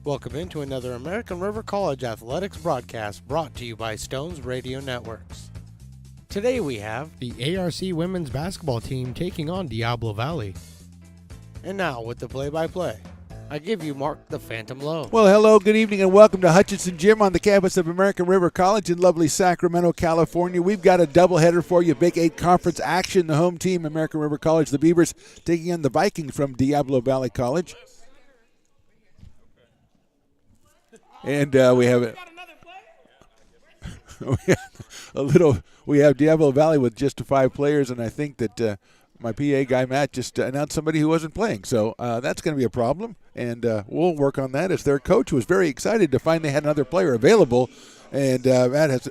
Welcome into another American River College Athletics broadcast brought to you by Stones Radio Networks. Today we have the ARC women's basketball team taking on Diablo Valley. And now with the play-by-play, I give you Mark the Phantom Lowe. Well, hello, good evening, and welcome to Hutchinson Gym on the campus of American River College in lovely Sacramento, California. We've got a doubleheader for you, Big 8 conference action. The home team, American River College, the Beavers, taking on the Vikings from Diablo Valley College. And we have we have Diablo Valley with just 5 players, and I think that my PA guy, Matt, just announced somebody who wasn't playing. So that's going to be a problem, and we'll work on that as their coach was very excited to find they had another player available, and Matt has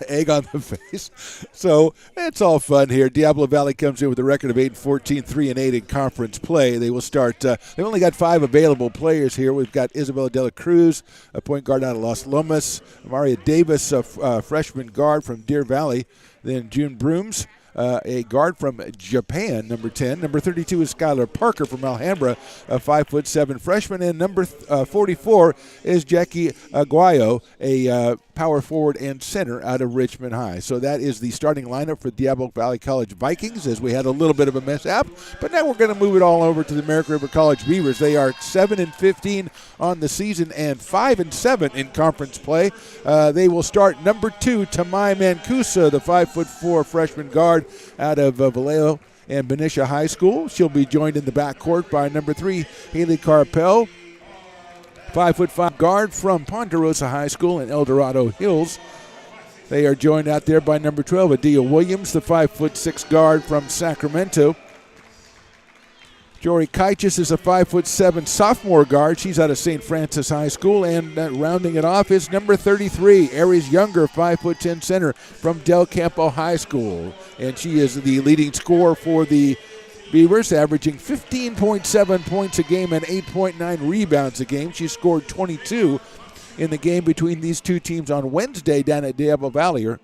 egg on the face. So it's all fun here. Diablo Valley comes in with a record of 8-14, 3-8 in conference play. They will start. They've only got 5 available players here. We've got Isabella De La Cruz, a point guard out of Los Lomas, Maria Davis, a freshman guard from Deer Valley, then June Brooms, a guard from Japan, number 10. Number 32 is Skylar Parker from Alhambra, a 5'7" freshman. And number 44 is Jackie Aguayo, a power forward and center out of Richmond High. So that is the starting lineup for Diablo Valley College Vikings, as we had a little bit of a mishap. But now we're going to move it all over to the American River College Beavers. They are 7-15 on the season and 5-7 in conference play. They will start number 2, Tamai Mancusa, the 5'4" freshman guard out of Vallejo and Benicia High School. She'll be joined in the backcourt by number 3, Haley Carpel, 5'5" guard from Ponderosa High School in El Dorado Hills. They are joined out there by number 12, Adia Williams, the 5'6" guard from Sacramento. Jory Kaichis is a 5'7" sophomore guard. She's out of St. Francis High School. And rounding it off is number 33, Aries Younger, 5'10" center from Del Campo High School. And she is the leading scorer for the Beavers, averaging 15.7 points a game and 8.9 rebounds a game. She scored 22 in the game between these two teams on Wednesday down at Diablo Valley, or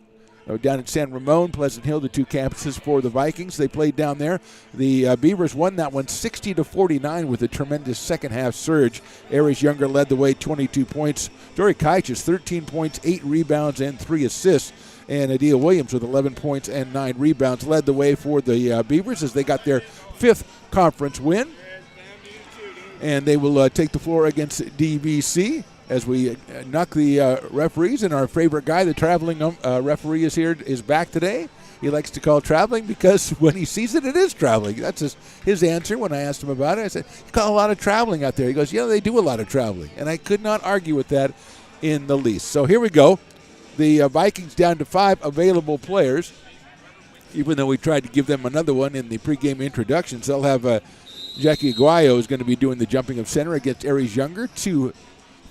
down at San Ramon, Pleasant Hill, the 2 campuses for the Vikings. They played down there. The Beavers won that one 60-49 with a tremendous second-half surge. Aries Younger led the way, 22 points. Dory Kaichis, 13 points, 8 rebounds, and 3 assists. And Adia Williams with 11 points and 9 rebounds led the way for the Beavers as they got their 5th conference win. And they will take the floor against DVC as we knock the referees. And our favorite guy, the traveling referee, is back today. He likes to call traveling because when he sees it, it is traveling. That's his answer when I asked him about it. I said, you call a lot of traveling out there. He goes, yeah, they do a lot of traveling. And I could not argue with that in the least. So here we go. The Vikings down to 5 available players. Even though we tried to give them another one in the pregame introductions, they'll have Jackie Aguayo is going to be doing the jumping of center against Aries Younger. 2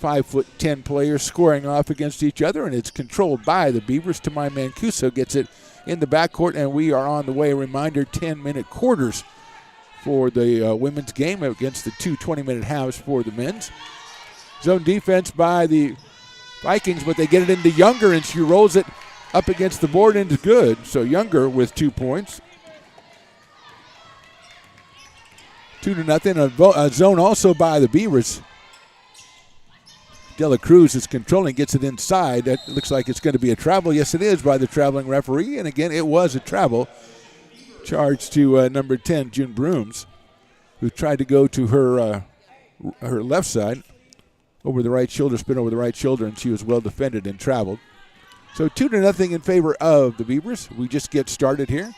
5'10" players scoring off against each other, and it's controlled by the Beavers. Tamai Mancuso gets it in the backcourt, and we are on the way. A reminder, 10-minute quarters for the women's game against the 2 20-minute halves for the men's. Zone defense by the Vikings, but they get it into Younger, and she rolls it up against the board and is good. So Younger with 2 points. 2-0. A zone also by the Beavers. De La Cruz is controlling, gets it inside. That looks like it's going to be a travel. Yes, it is by the traveling referee. And again, it was a travel. Charge to number 10, June Brooms, who tried to go to her left side. Over the right shoulder, spin over the right shoulder, and she was well defended and traveled. So 2-0 in favor of the Beavers. We just get started here.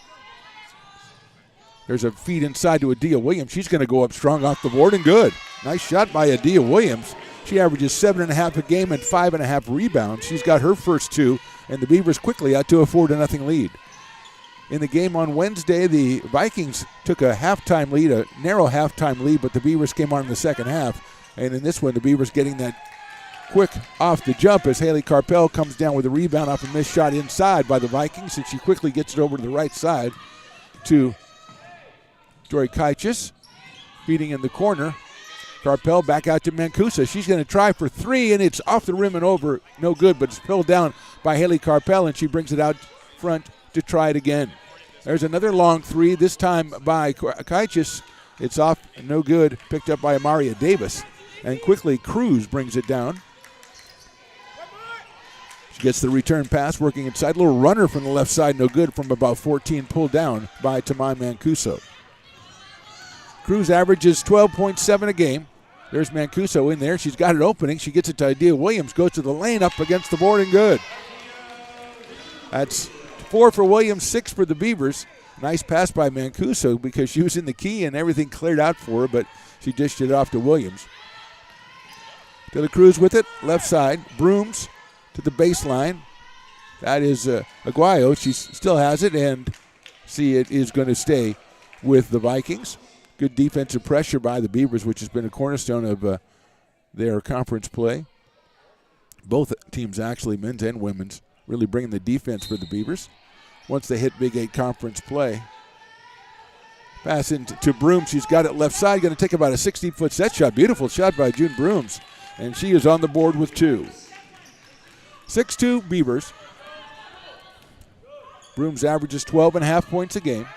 There's a feed inside to Adia Williams. She's going to go up strong off the board and good. Nice shot by Adia Williams. She averages 7.5 a game and 5.5 rebounds. She's got her first 2, and the Beavers quickly out to a 4-0 lead. In the game on Wednesday, the Vikings took a halftime lead, a narrow halftime lead, but the Beavers came on in the second half. And in this one, the Beavers getting that quick off the jump as Haley Carpel comes down with a rebound off a missed shot inside by the Vikings, and she quickly gets it over to the right side to Jory Kaichis, feeding in the corner. Carpel back out to Mancusa. She's going to try for 3, and it's off the rim and over. No good, but it's pulled down by Haley Carpel, and she brings it out front to try it again. There's another long 3, this time by Kaichis. It's off, no good, picked up by Maria Davis. And quickly, Cruz brings it down. She gets the return pass, working inside. Little runner from the left side, no good, from about 14, pulled down by Tamai Mancuso. Cruz averages 12.7 a game. There's Mancuso in there. She's got it opening. She gets it to Idea Williams, goes to the lane, up against the board, and good. That's 4 for Williams, 6 for the Beavers. Nice pass by Mancuso because she was in the key and everything cleared out for her, but she dished it off to Williams. De La Cruz with it, left side. Brooms to the baseline. That is Aguayo. She still has it, and see, it is going to stay with the Vikings. Good defensive pressure by the Beavers, which has been a cornerstone of their conference play. Both teams, actually, men's and women's, really bringing the defense for the Beavers once they hit Big 8 conference play. Pass into Broom. She's got it left side. Going to take about a 16-foot set shot. Beautiful shot by June Brooms. And she is on the board with 2. 6-2 Beavers. Brooms averages 12.5 points a game.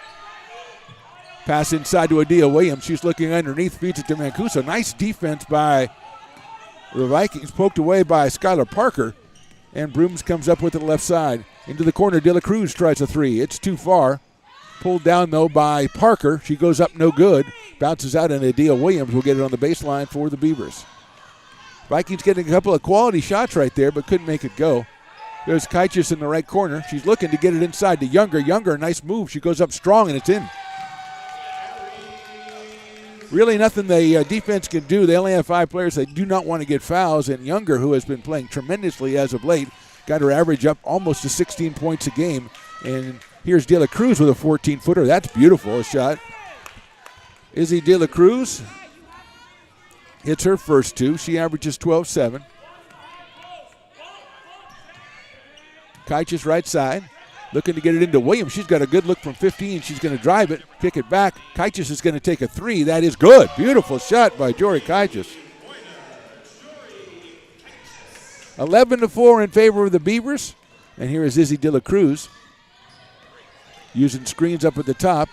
Pass inside to Adia Williams. She's looking underneath, feeds it to Mancuso. Nice defense by the Vikings. Poked away by Skylar Parker. And Brooms comes up with it left side. Into the corner, De La Cruz tries a 3. It's too far. Pulled down, though, by Parker. She goes up, no good. Bounces out, and Adia Williams will get it on the baseline for the Beavers. Vikings getting a couple of quality shots right there, but couldn't make it go. There's Kaichis in the right corner. She's looking to get it inside to Younger. Younger, nice move. She goes up strong, and it's in. Really nothing the defense can do. They only have 5 players. They do not want to get fouls, and Younger, who has been playing tremendously as of late, got her average up almost to 16 points a game. And here's De La Cruz with a 14-footer. That's beautiful, a shot. Izzy De La Cruz hits her first 2. She averages 12-7. Kaichis right side, looking to get it into Williams. She's got a good look from 15. She's going to drive it, kick it back. Kaichis is going to take a 3. That is good. Beautiful shot by Jory Kaichis. 11-4 in favor of the Beavers. And here is Izzy De La Cruz using screens up at the top.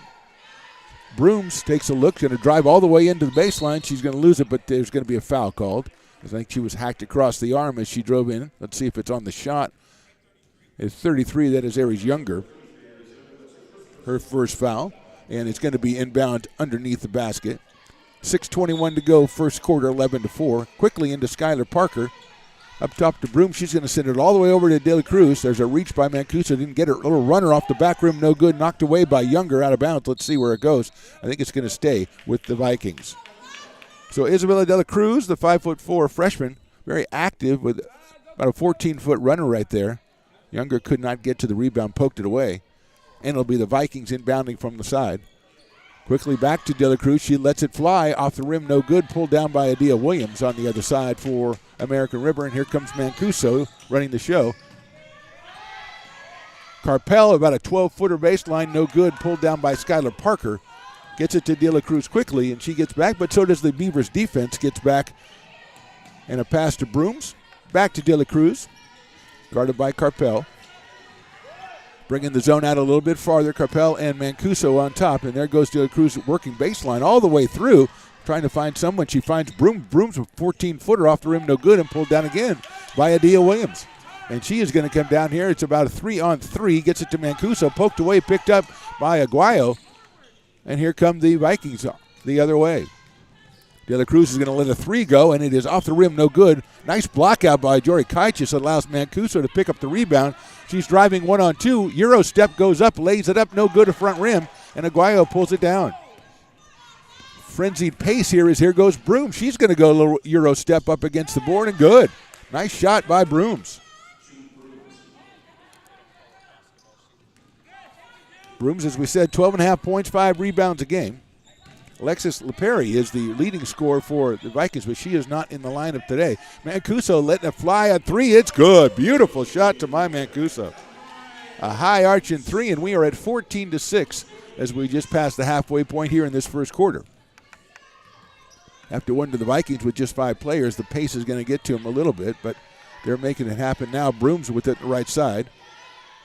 Brooms takes a look, going to drive all the way into the baseline. She's going to lose it, but there's going to be a foul called. I think she was hacked across the arm as she drove in. Let's see if it's on the shot. It's 33, that is Aries Younger. Her first foul, and it's going to be inbound underneath the basket. 6:21 to go, first quarter, 11-4. Quickly into Skylar Parker. Up top to Broom. She's going to send it all the way over to De La Cruz. There's a reach by Mancuso. Didn't get her. Little runner off the back rim. No good. Knocked away by Younger out of bounds. Let's see where it goes. I think it's going to stay with the Vikings. So Isabella De La Cruz, the 5'4" freshman, very active with about a 14-foot runner right there. Younger could not get to the rebound. Poked it away. And it'll be the Vikings inbounding from the side. Quickly back to De La Cruz. She lets it fly off the rim. No good. Pulled down by Adia Williams on the other side for American River. And here comes Mancuso running the show. Carpel, about a 12-footer baseline. No good. Pulled down by Skylar Parker. Gets it to De La Cruz quickly, and she gets back. But so does the Beavers defense. Gets back. And a pass to Brooms. Back to De La Cruz. Guarded by Carpel. Bringing the zone out a little bit farther. Carpel and Mancuso on top. And there goes De La Cruz working baseline all the way through. Trying to find someone. She finds Brooms with 14-footer off the rim. No good. And pulled down again by Adia Williams. And she is going to come down here. It's about a 3-on-3. Gets it to Mancuso. Poked away. Picked up by Aguayo. And here come the Vikings the other way. De La Cruz is going to let a 3 go, and it is off the rim, no good. Nice block out by Jory Kaichis. Allows Mancuso to pick up the rebound. She's driving 1-on-2. Euro step goes up, lays it up, no good to front rim, and Aguayo pulls it down. Frenzied pace here as here goes Broom. She's going to go a little Euro step up against the board, and good. Nice shot by Brooms. Brooms, as we said, 12.5 points, 5 rebounds a game. Alexis Leperi is the leading scorer for the Vikings, but she is not in the lineup today. Mancuso letting it fly at 3. It's good. Beautiful shot to my Mancuso. A high arching 3, and we are at 14-6 as we just passed the halfway point here in this first quarter. After one to the Vikings with just 5 players, the pace is going to get to them a little bit, but they're making it happen now. Brooms with it the right side.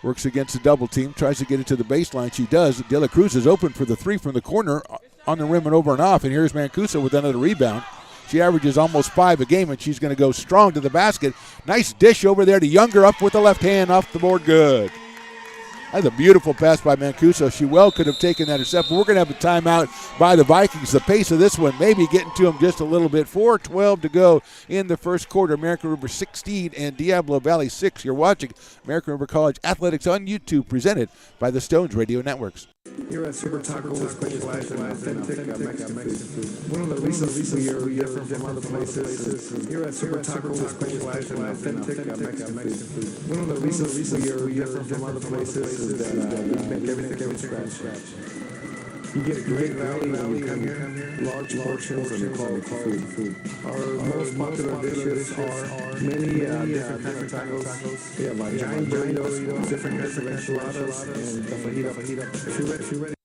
Works against the double team, tries to get it to the baseline. She does. De La Cruz is open for the 3 from the corner on the rim and over and off, and here's Mancuso with another rebound. She averages almost 5 a game, and she's going to go strong to the basket. Nice dish over there to Younger, up with the left hand, off the board, good. That's a beautiful pass by Mancuso. She well could have taken that herself, but we're going to have a timeout by the Vikings. The pace of this one maybe getting to them just a little bit. 4:12 to go in the first quarter. American River 16 and Diablo Valley 6. You're watching American River College Athletics on YouTube, presented by the Stones Radio Networks. Here at Super Taco, we specialize in authentic Mexican food. One of the reasons we are different from other places. Here at Super Taco, we specialize in authentic Mexican food. One of the reasons we are different from other places is that we make everything from scratch. You get a great value when you come here, large portions and quality food. Our most popular dishes are many different kinds of tacos. We have giant burritos, different kinds of enchiladas, and the fajita. If you're ready.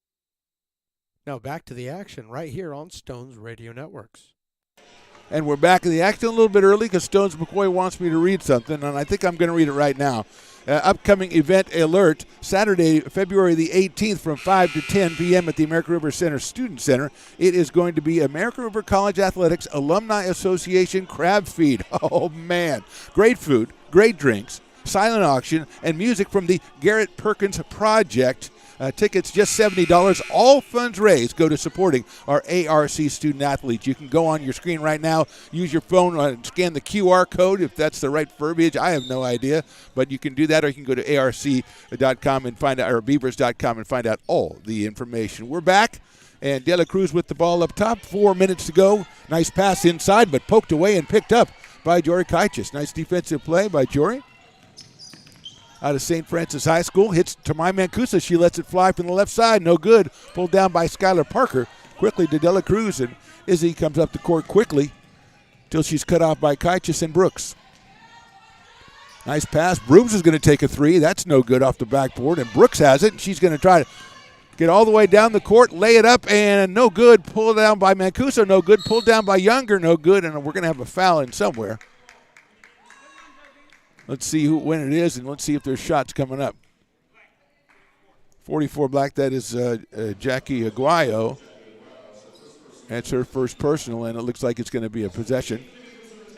Now back to the action right here on Stones Radio Networks. And we're back in the action a little bit early because Stones McCoy wants me to read something, and I think I'm going to read it right now. Upcoming event alert, Saturday, February the 18th from 5 to 10 p.m. at the American River Center Student Center. It is going to be American River College Athletics Alumni Association Crab Feed. Oh, man. Great food, great drinks, silent auction, and music from the Garrett Perkins Project. Tickets just $70. All funds raised go to supporting our ARC student athletes. You can go on your screen right now, use your phone, and scan the QR code if that's the right verbiage. I have no idea, but you can do that, or you can go to arc.com and find out, or beavers.com and find out all the information. We're back, and De La Cruz with the ball up top. 4 minutes to go. Nice pass inside, but poked away and picked up by Jory Kaichis. Nice defensive play by Jory. Out of St. Francis High School, hits Tamai Mancuso. She lets it fly from the left side, no good. Pulled down by Skylar Parker. Quickly to De La Cruz, and Izzy comes up the court quickly till she's cut off by Kaichis and Brooks. Nice pass. Brooms is going to take a three. That's no good off the backboard, and Brooks has it, and she's going to try to get all the way down the court, lay it up, and no good. Pulled down by Mancuso, no good. Pulled down by Younger, no good, and we're going to have a foul in somewhere. Let's see when it is, and let's see if there's shots coming up. 44 black, that is Jackie Aguayo. That's her first personal, and it looks like it's going to be a possession.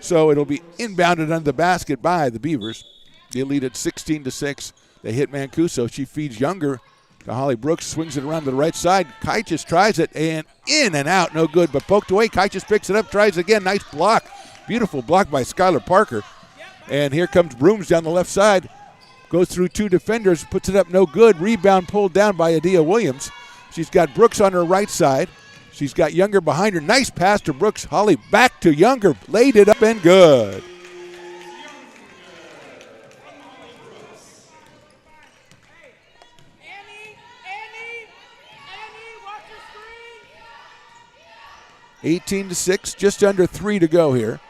So it'll be inbounded under the basket by the Beavers. They lead at 16-6. They hit Mancuso. She feeds Younger to Holly Brooks, swings it around to the right side. Kaichis tries it, and in and out, no good, but poked away. Kaichis picks it up, tries again. Nice block. Beautiful block by Skylar Parker. And here comes Brooms down the left side. Goes through two defenders, puts it up, no good. Rebound pulled down by Adia Williams. She's got Brooks on her right side. She's got Younger behind her. Nice pass to Brooks. Holly back to Younger. Laid it up and good. Watch your screen. 18-6, just under 3 to go here.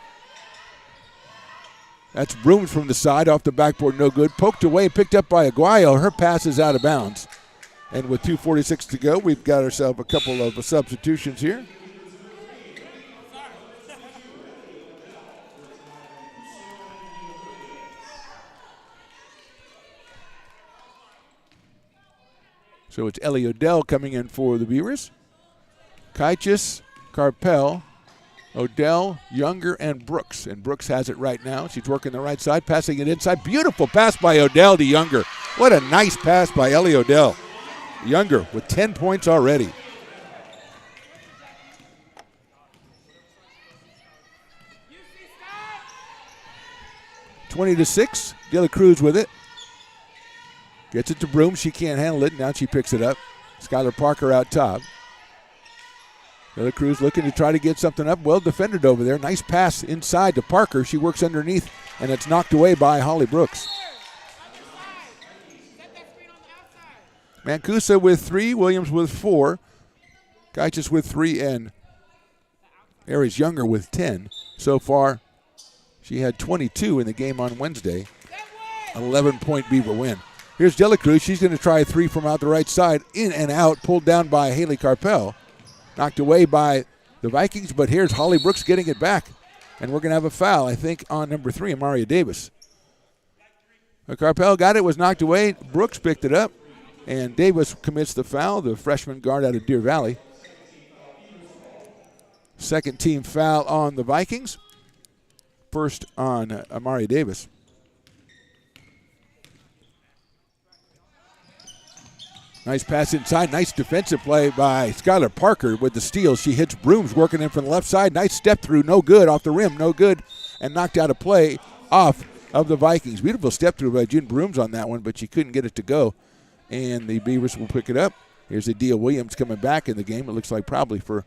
That's Brooms from the side, off the backboard, no good. Poked away, picked up by Aguayo. Her pass is out of bounds. And with 2:46 to go, we've got ourselves a couple of substitutions here. So it's Ellie Odell coming in for the Beavers. Kaichis, Carpel, Odell, Younger, and Brooks. And Brooks has it right now. She's working the right side, passing it inside. Beautiful pass by Odell to Younger. What a nice pass by Ellie Odell. Younger with 10 points already. (20-6). De La Cruz with it. Gets it to Broom. She can't handle it. Now she picks it up. Skylar Parker out top. De La Cruz looking to try to get something up. Well defended over there. Nice pass inside to Parker. She works underneath, and it's knocked away by Holly Brooks. Mancuso with 3, Williams with 4, Kaichis with 3, and Aries Younger with 10. So far, she had 22 in the game on Wednesday. 11-point Beaver win. Here's De La Cruz. She's going to try a 3 from out the right side. In and out, pulled down by Haley Carpel. Knocked away by the Vikings, but here's Holly Brooks getting it back. And we're going to have a foul, I think, on number 3, Amaria Davis. Carpel got it, was knocked away. Brooks picked it up. And Davis commits the foul, the freshman guard out of Deer Valley. Second team foul on the Vikings. First on Amari Davis. Nice pass inside. Nice defensive play by Skylar Parker with the steal. She hits Brooms working in from the left side. Nice step through. No good. Off the rim. No good. And knocked out a play off of the Vikings. Beautiful step through by June Brooms on that one, but she couldn't get it to go. And the Beavers will pick it up. Here's Adia Williams coming back in the game. It looks like probably for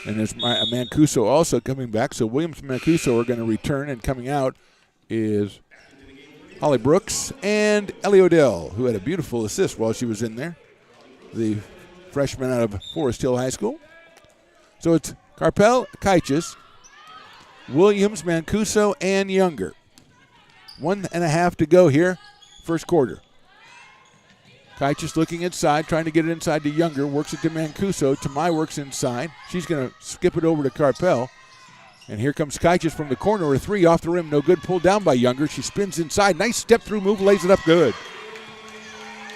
and there's Mancuso also coming back. So Williams and Mancuso are going to return, and coming out is Holly Brooks and Ellie Odell, who had a beautiful assist while she was in there, the freshman out of Forest Hill High School. So it's Carpel, Kaichis, Williams, Mancuso, and Younger. 1.5 to go here, first quarter. Kaichis looking inside, trying to get it inside to Younger, works it to Mancuso. Tamai works inside. She's going to skip it over to Carpel. And here comes Kaichis from the corner, a three off the rim, no good, pulled down by Younger. She spins inside, nice step through move, lays it up good.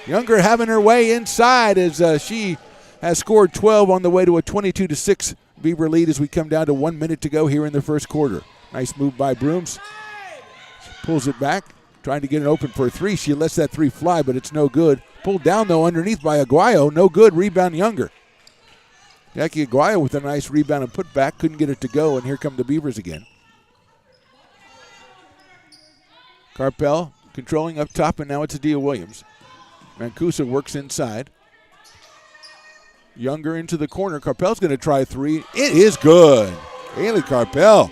Younger having her way inside as she has scored 12 on the way to a 22-6 Beaver lead as we come down to 1 minute to go here in the first quarter. Nice move by Brooms. She pulls it back, trying to get it open for a three. She lets that three fly, but it's no good. Pulled down, though, underneath by Aguayo. No good. Rebound Younger. Jackie Aguayo with a nice rebound and put back. Couldn't get it to go, and here come the Beavers again. Carpel controlling up top, and now it's Adia Williams. Mancuso works inside. Younger into the corner. Carpel's going to try three. It is good. Haley Carpel.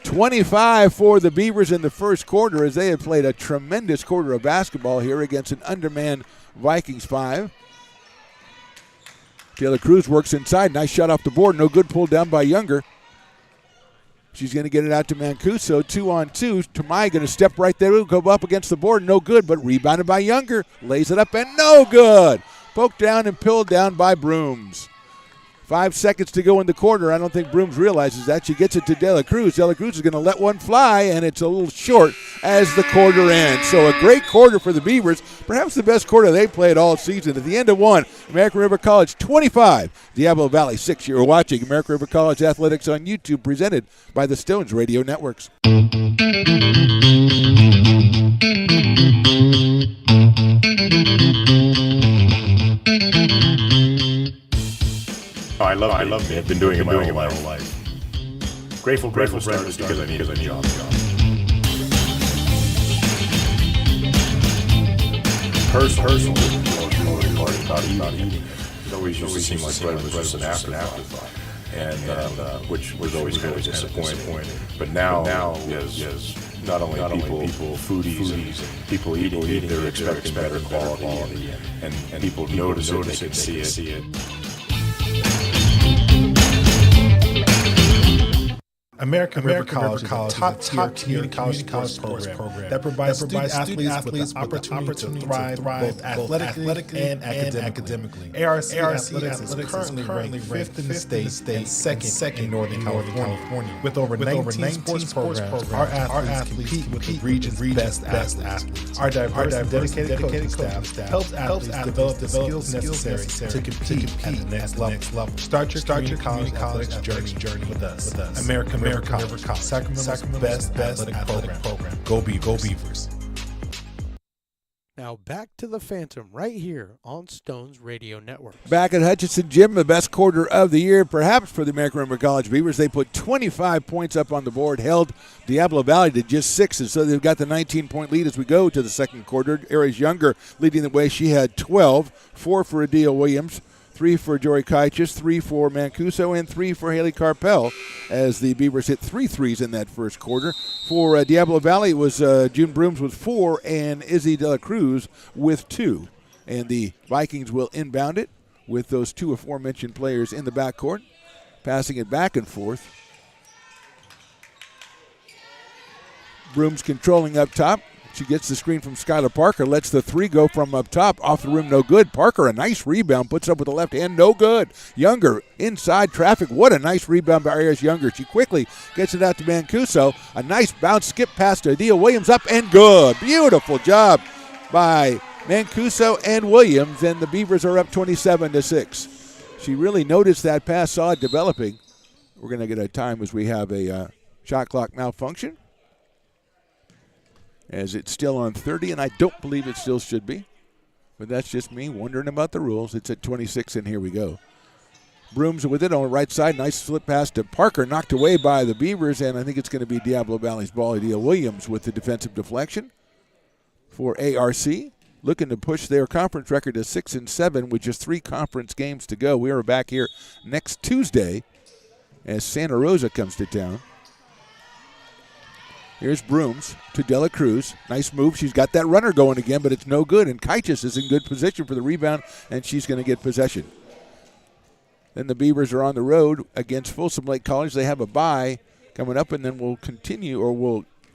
25 for the Beavers in the first quarter as they have played a tremendous quarter of basketball here against an undermanned Vikings 5. Taylor Cruz works inside. Nice shot off the board. No good. Pulled down by Younger. She's going to get it out to Mancuso. 2-on-2. Tamai going to step right there. Go up against the board. No good, but rebounded by Younger. Lays it up and no good. Poked down and pulled down by Brooms. 5 seconds to go in the quarter. I don't think Brooms realizes that. She gets it to Dela Cruz. Dela Cruz is going to let one fly, and it's a little short as the quarter ends. So a great quarter for the Beavers, perhaps the best quarter they played all season. At the end of one, American River College 25, Diablo Valley 6. You're watching American River College Athletics on YouTube, presented by the Stones Radio Networks. Oh, I love it. I've been doing it my whole life. Grateful friends because I need a job. Personal about eating. It always used to seem like bread was just an afterthought, and which was always kind of disappointing. But now is not only people foodies and people eating, they're expecting better quality, and people notice it, they can see it. American River College is a top-tier community college sports program that provides student athletes with the opportunity to thrive both athletically and academically. ARC Athletics is currently ranked 5th in the state and second in Northern California. With over 19 sports programs, our athletes compete with the region's best athletes. Our diverse and dedicated coaching staff helps athletes develop the skills necessary to compete at the next level. Start your community college journey with us. American River College, Sacramento's best athletic program. Go Beavers. Now back to the Phantom right here on Stones Radio Network. Back at Hutchinson Gym, the best quarter of the year, perhaps for the American River College Beavers. They put 25 points up on the board, held Diablo Valley to just 6, and so they've got the 19-point lead as we go to the second quarter. Aries Younger leading the way. She had 12, 4 for Adia Williams, 3 for Jory Kaichis, 3 for Mancuso, and 3 for Haley Carpel as the Beavers hit 3 threes in that first quarter. For Diablo Valley, it was June Brooms with 4 and Izzy De La Cruz with 2. And the Vikings will inbound it with those 2 aforementioned players in the backcourt, passing it back and forth. Brooms controlling up top. She gets the screen from Skylar Parker, lets the 3 go from up top, off the rim, no good. Parker, a nice rebound, puts it up with the left hand, no good. Younger, inside traffic, what a nice rebound by Aries Younger. She quickly gets it out to Mancuso. A nice bounce, skip pass to Adia Williams, up and good. Beautiful job by Mancuso and Williams, and the Beavers are up 27-6. She really noticed that pass, saw it developing. We're going to get a time as we have a shot clock malfunction, as it's still on 30, and I don't believe it still should be. But that's just me wondering about the rules. It's at 26, and here we go. Brooms with it on the right side. Nice slip pass to Parker, knocked away by the Beavers, and I think it's going to be Diablo Valley's ball. Idea Williams with the defensive deflection for ARC, looking to push their conference record to 6-7 with just 3 conference games to go. We are back here next Tuesday as Santa Rosa comes to town. Here's Brooms to Dela Cruz. Nice move. She's got that runner going again, but it's no good. And Kaitis is in good position for the rebound, and she's going to get possession. Then the Beavers are on the road against Folsom Lake College. They have a bye coming up, and then we'll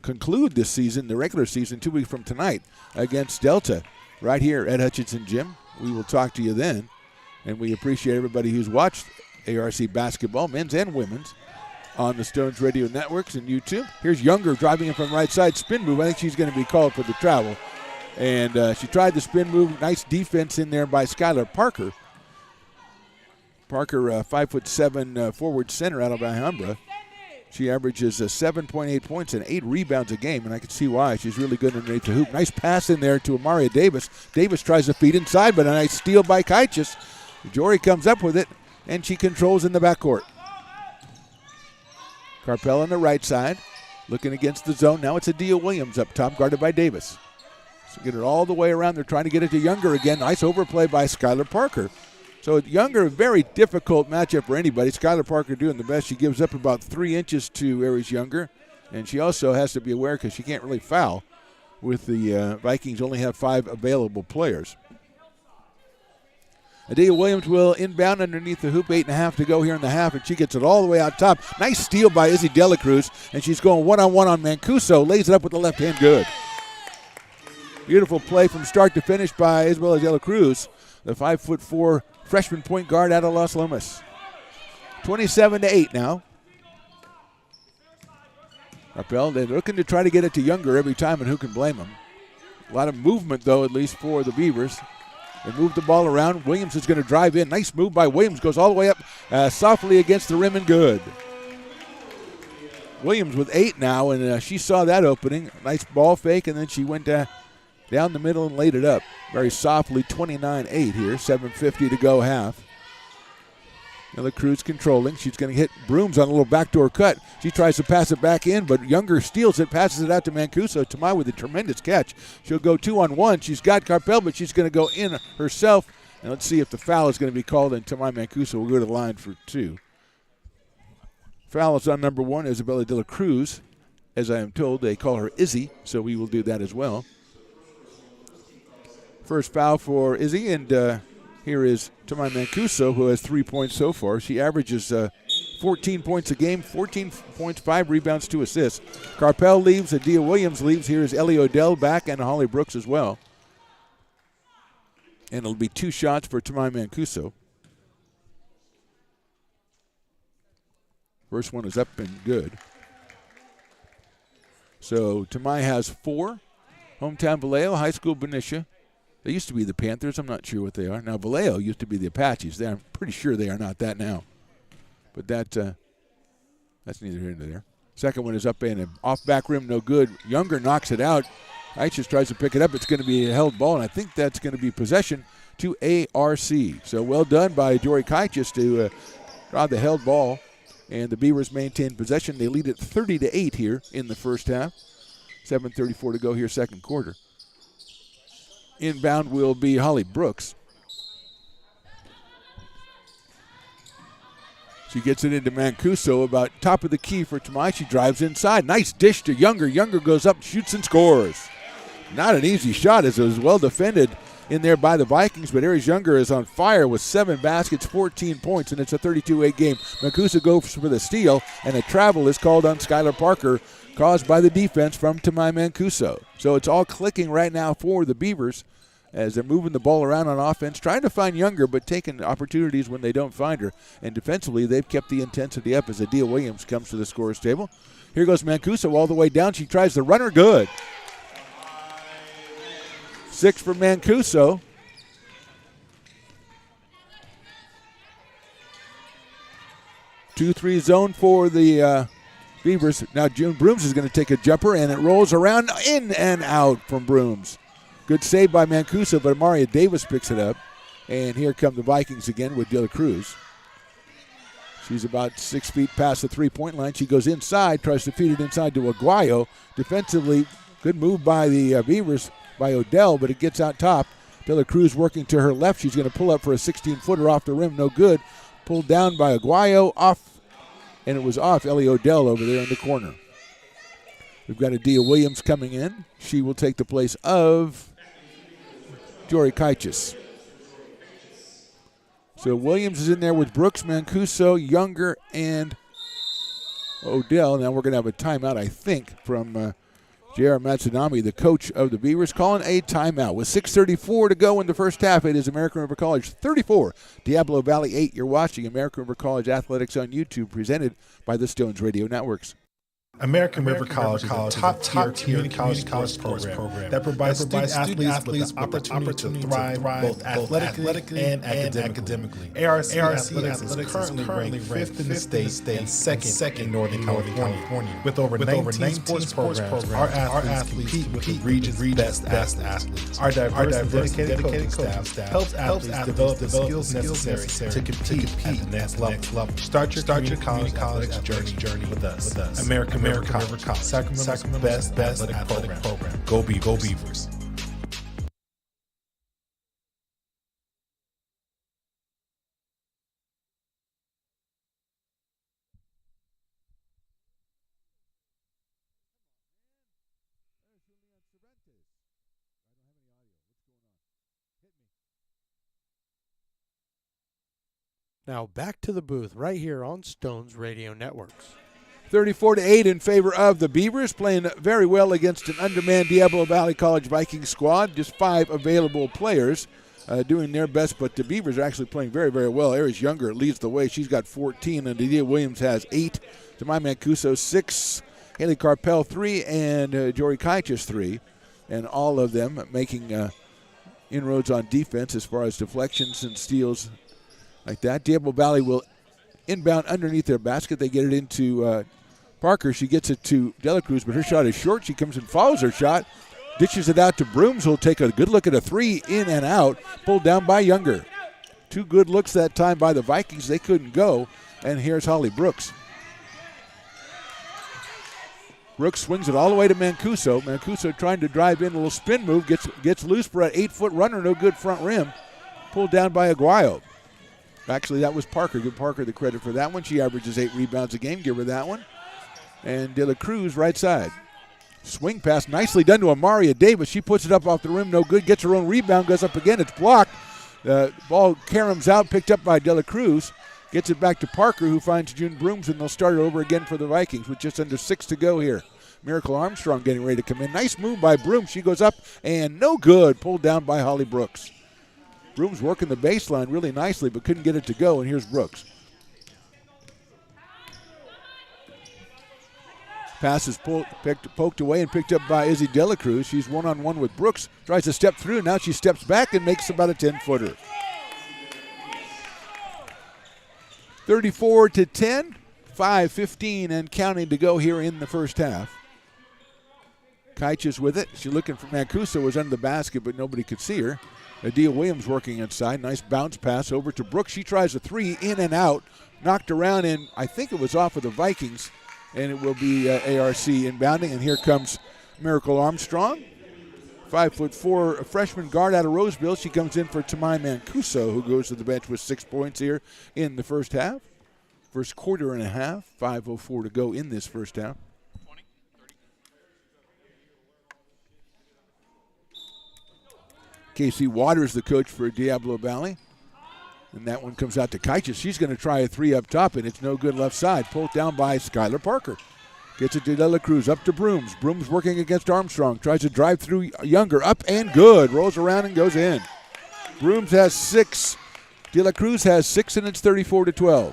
conclude this season, the regular season, 2 weeks from tonight against Delta right here at Hutchinson Gym. We will talk to you then, and we appreciate everybody who's watched ARC basketball, men's and women's, on the Stones Radio Networks and YouTube. Here's Younger driving in from right side, spin move. I think she's going to be called for the travel. And she tried the spin move. Nice defense in there by Skylar Parker. Parker, 5'7" forward center out of Alhambra. She averages 7.8 points and 8 rebounds a game, and I can see why. She's really good underneath the hoop. Nice pass in there to Amaria Davis. Davis tries to feed inside, but a nice steal by Kaitis. Jory comes up with it, and she controls in the backcourt. Carpel on the right side, looking against the zone. Now it's Adia Williams up top, guarded by Davis. So get it all the way around. They're trying to get it to Younger again. Nice overplay by Skylar Parker. So Younger, a very difficult matchup for anybody. Skylar Parker doing the best. She gives up about 3 inches to Aries Younger. And she also has to be aware because she can't really foul with the Vikings only have 5 available players. Adia Williams will inbound underneath the hoop, 8.5 to go here in the half, and she gets it all the way out top. Nice steal by Izzy Dela Cruz, and she's going one-on-one on Mancuso, lays it up with the left hand good. Beautiful play from start to finish by Isabella Dela Cruz, the 5'4" freshman point guard out of Las Lomas. 27-8 now. Rappel, they're looking to try to get it to Younger every time, and who can blame them? A lot of movement, though, at least for the Beavers. They move the ball around. Williams is going to drive in. Nice move by Williams. Goes all the way up softly against the rim and good. Williams with 8 now, and she saw that opening. Nice ball fake, and then she went down the middle and laid it up. Very softly, 29-8 here. 7:50 to go half. Dela Cruz controlling. She's going to hit Brooms on a little backdoor cut. She tries to pass it back in, but Younger steals it, passes it out to Mancuso. Tamai with a tremendous catch. She'll go 2-on-1. She's got Carpel, but she's going to go in herself. And let's see if the foul is going to be called, and Tamai Mancuso will go to the line for 2. Foul is on number 1, Isabella Dela Cruz. As I am told, they call her Izzy, so we will do that as well. First foul for Izzy, and here is Tamai Mancuso, who has 3 points so far. She averages 14 points a game, 14 points, 5 rebounds, 2 assists. Carpel leaves, Adia Williams leaves. Here is Ellie Odell back, and Holly Brooks as well. And it'll be 2 shots for Tamai Mancuso. First one is up and good. So Tamai has 4. Hometown Vallejo, high school Benicia. They used to be the Panthers. I'm not sure what they are. Now, Vallejo used to be the Apaches. I'm pretty sure they are not that now. But that's neither here nor there. Second one is up and off back rim, no good. Younger knocks it out. Just tries to pick it up. It's going to be a held ball, and I think that's going to be possession to ARC. So well done by Jory Kaitis to draw the held ball. And the Beavers maintain possession. They lead it 30-8 here in the first half. 7:34 to go here, second quarter. Inbound will be Holly Brooks. She gets it into Mancuso about top of the key for Tamai. She drives inside. Nice dish to Younger. Younger goes up, shoots, and scores. Not an easy shot as it was well defended in there by the Vikings, but Aries Younger is on fire with 7 baskets, 14 points, and it's a 32-8 game. Mancuso goes for the steal, and a travel is called on Skylar Parker, caused by the defense from Tamai Mancuso. So it's all clicking right now for the Beavers as they're moving the ball around on offense, trying to find Younger, but taking opportunities when they don't find her. And defensively, they've kept the intensity up as Adia Williams comes to the scorer's table. Here goes Mancuso all the way down. She tries the runner, good. 6 for Mancuso. Two-three zone for the Beavers. Now June Brooms is going to take a jumper, and it rolls around in and out from Brooms. Good save by Mancuso, but Amaria Davis picks it up. And here come the Vikings again with De La Cruz. She's about 6 feet past the three-point line. She goes inside, tries to feed it inside to Aguayo. Defensively, good move by the Beavers, by Odell, but it gets out top. De La Cruz working to her left. She's going to pull up for a 16-footer off the rim. No good. Pulled down by Aguayo, off, and it was off Ellie Odell over there in the corner. We've got Adia Williams coming in. She will take the place of Jory Kaichis. So Williams is in there with Brooks, Mancuso, Younger, and Odell. Now we're going to have a timeout, I think, from J.R. Matsunami, the coach of the Beavers, calling a timeout. With 6:34 to go in the first half, it is American River College 34, Diablo Valley 8. You're watching American River College Athletics on YouTube, presented by the Stones Radio Networks. American River College is a top-tier college program that provides student athletes with the opportunity to thrive both athletically and academically. ARC Athletics is currently ranked 5th in the state and second in Northern California. With over 19 sports programs, our athletes compete with the region's best athletes. Our diverse and dedicated coaching staff helps athletes develop the skills necessary to compete at the next level. Start your college athletics journey with us. American River College, Sacramento's best athletic program. Go Beavers. Now back to the booth right here on Stones Radio Networks. 34-8 in favor of the Beavers, playing very well against an undermanned Diablo Valley College Vikings squad. Just 5 available players doing their best, but the Beavers are actually playing very, very well. Aries Younger leads the way. She's got 14, and Adia Williams has 8. Jemai Mancuso, 6. Haley Carpel, 3, and Jory Kaichis, 3. And all of them making inroads on defense as far as deflections and steals like that. Diablo Valley will inbound underneath their basket. They get it into Parker. She gets it to De La Cruz, but her shot is short. She comes and follows her shot, dishes it out to Brooms, who'll take a good look at a 3, in and out, pulled down by Younger. 2 good looks that time by the Vikings. They couldn't go, and here's Holly Brooks. Brooks swings it all the way to Mancuso. Mancuso trying to drive in, a little spin move, gets loose for an 8-foot runner, no good front rim, pulled down by Aguayo. Actually, that was Parker. Give Parker the credit for that one. She averages 8 rebounds a game. Give her that one. And De La Cruz, right side. Swing pass, nicely done to Amaria Davis. She puts it up off the rim, no good. Gets her own rebound, goes up again. It's blocked. The ball caroms out, picked up by De La Cruz. Gets it back to Parker, who finds June Brooms, and they'll start it over again for the Vikings with just under 6 to go here. Miracle Armstrong getting ready to come in. Nice move by Brooms. She goes up, and no good. Pulled down by Holly Brooks. Brooms working the baseline really nicely, but couldn't get it to go, and here's Brooks. Pass is poked away and picked up by Izzy De La Cruz. She's one-on-one with Brooks. Tries to step through. Now she steps back and makes about a 10-footer. 34-10. 5:15 and counting to go here in the first half. Kaichis with it. She's looking for Mancuso, was under the basket, but nobody could see her. Adia Williams working inside. Nice bounce pass over to Brooks. She tries a 3, in and out. Knocked around, and I think it was off of the Vikings. And it will be ARC inbounding. And here comes Miracle Armstrong. 5'4", a freshman guard out of Roseville. She comes in for Jemai Mancuso, who goes to the bench with 6 points here in the first half. First quarter and a half. 5:04 to go in this first half. Casey Waters, the coach for Diablo Valley. And that one comes out to Kaichis. She's going to try a 3 up top, and it's no good left side. Pulled down by Skylar Parker. Gets it to De La Cruz, up to Brooms. Brooms working against Armstrong. Tries to drive through Younger, up and good. Rolls around and goes in. Brooms has 6. De La Cruz has 6, and it's 34-12.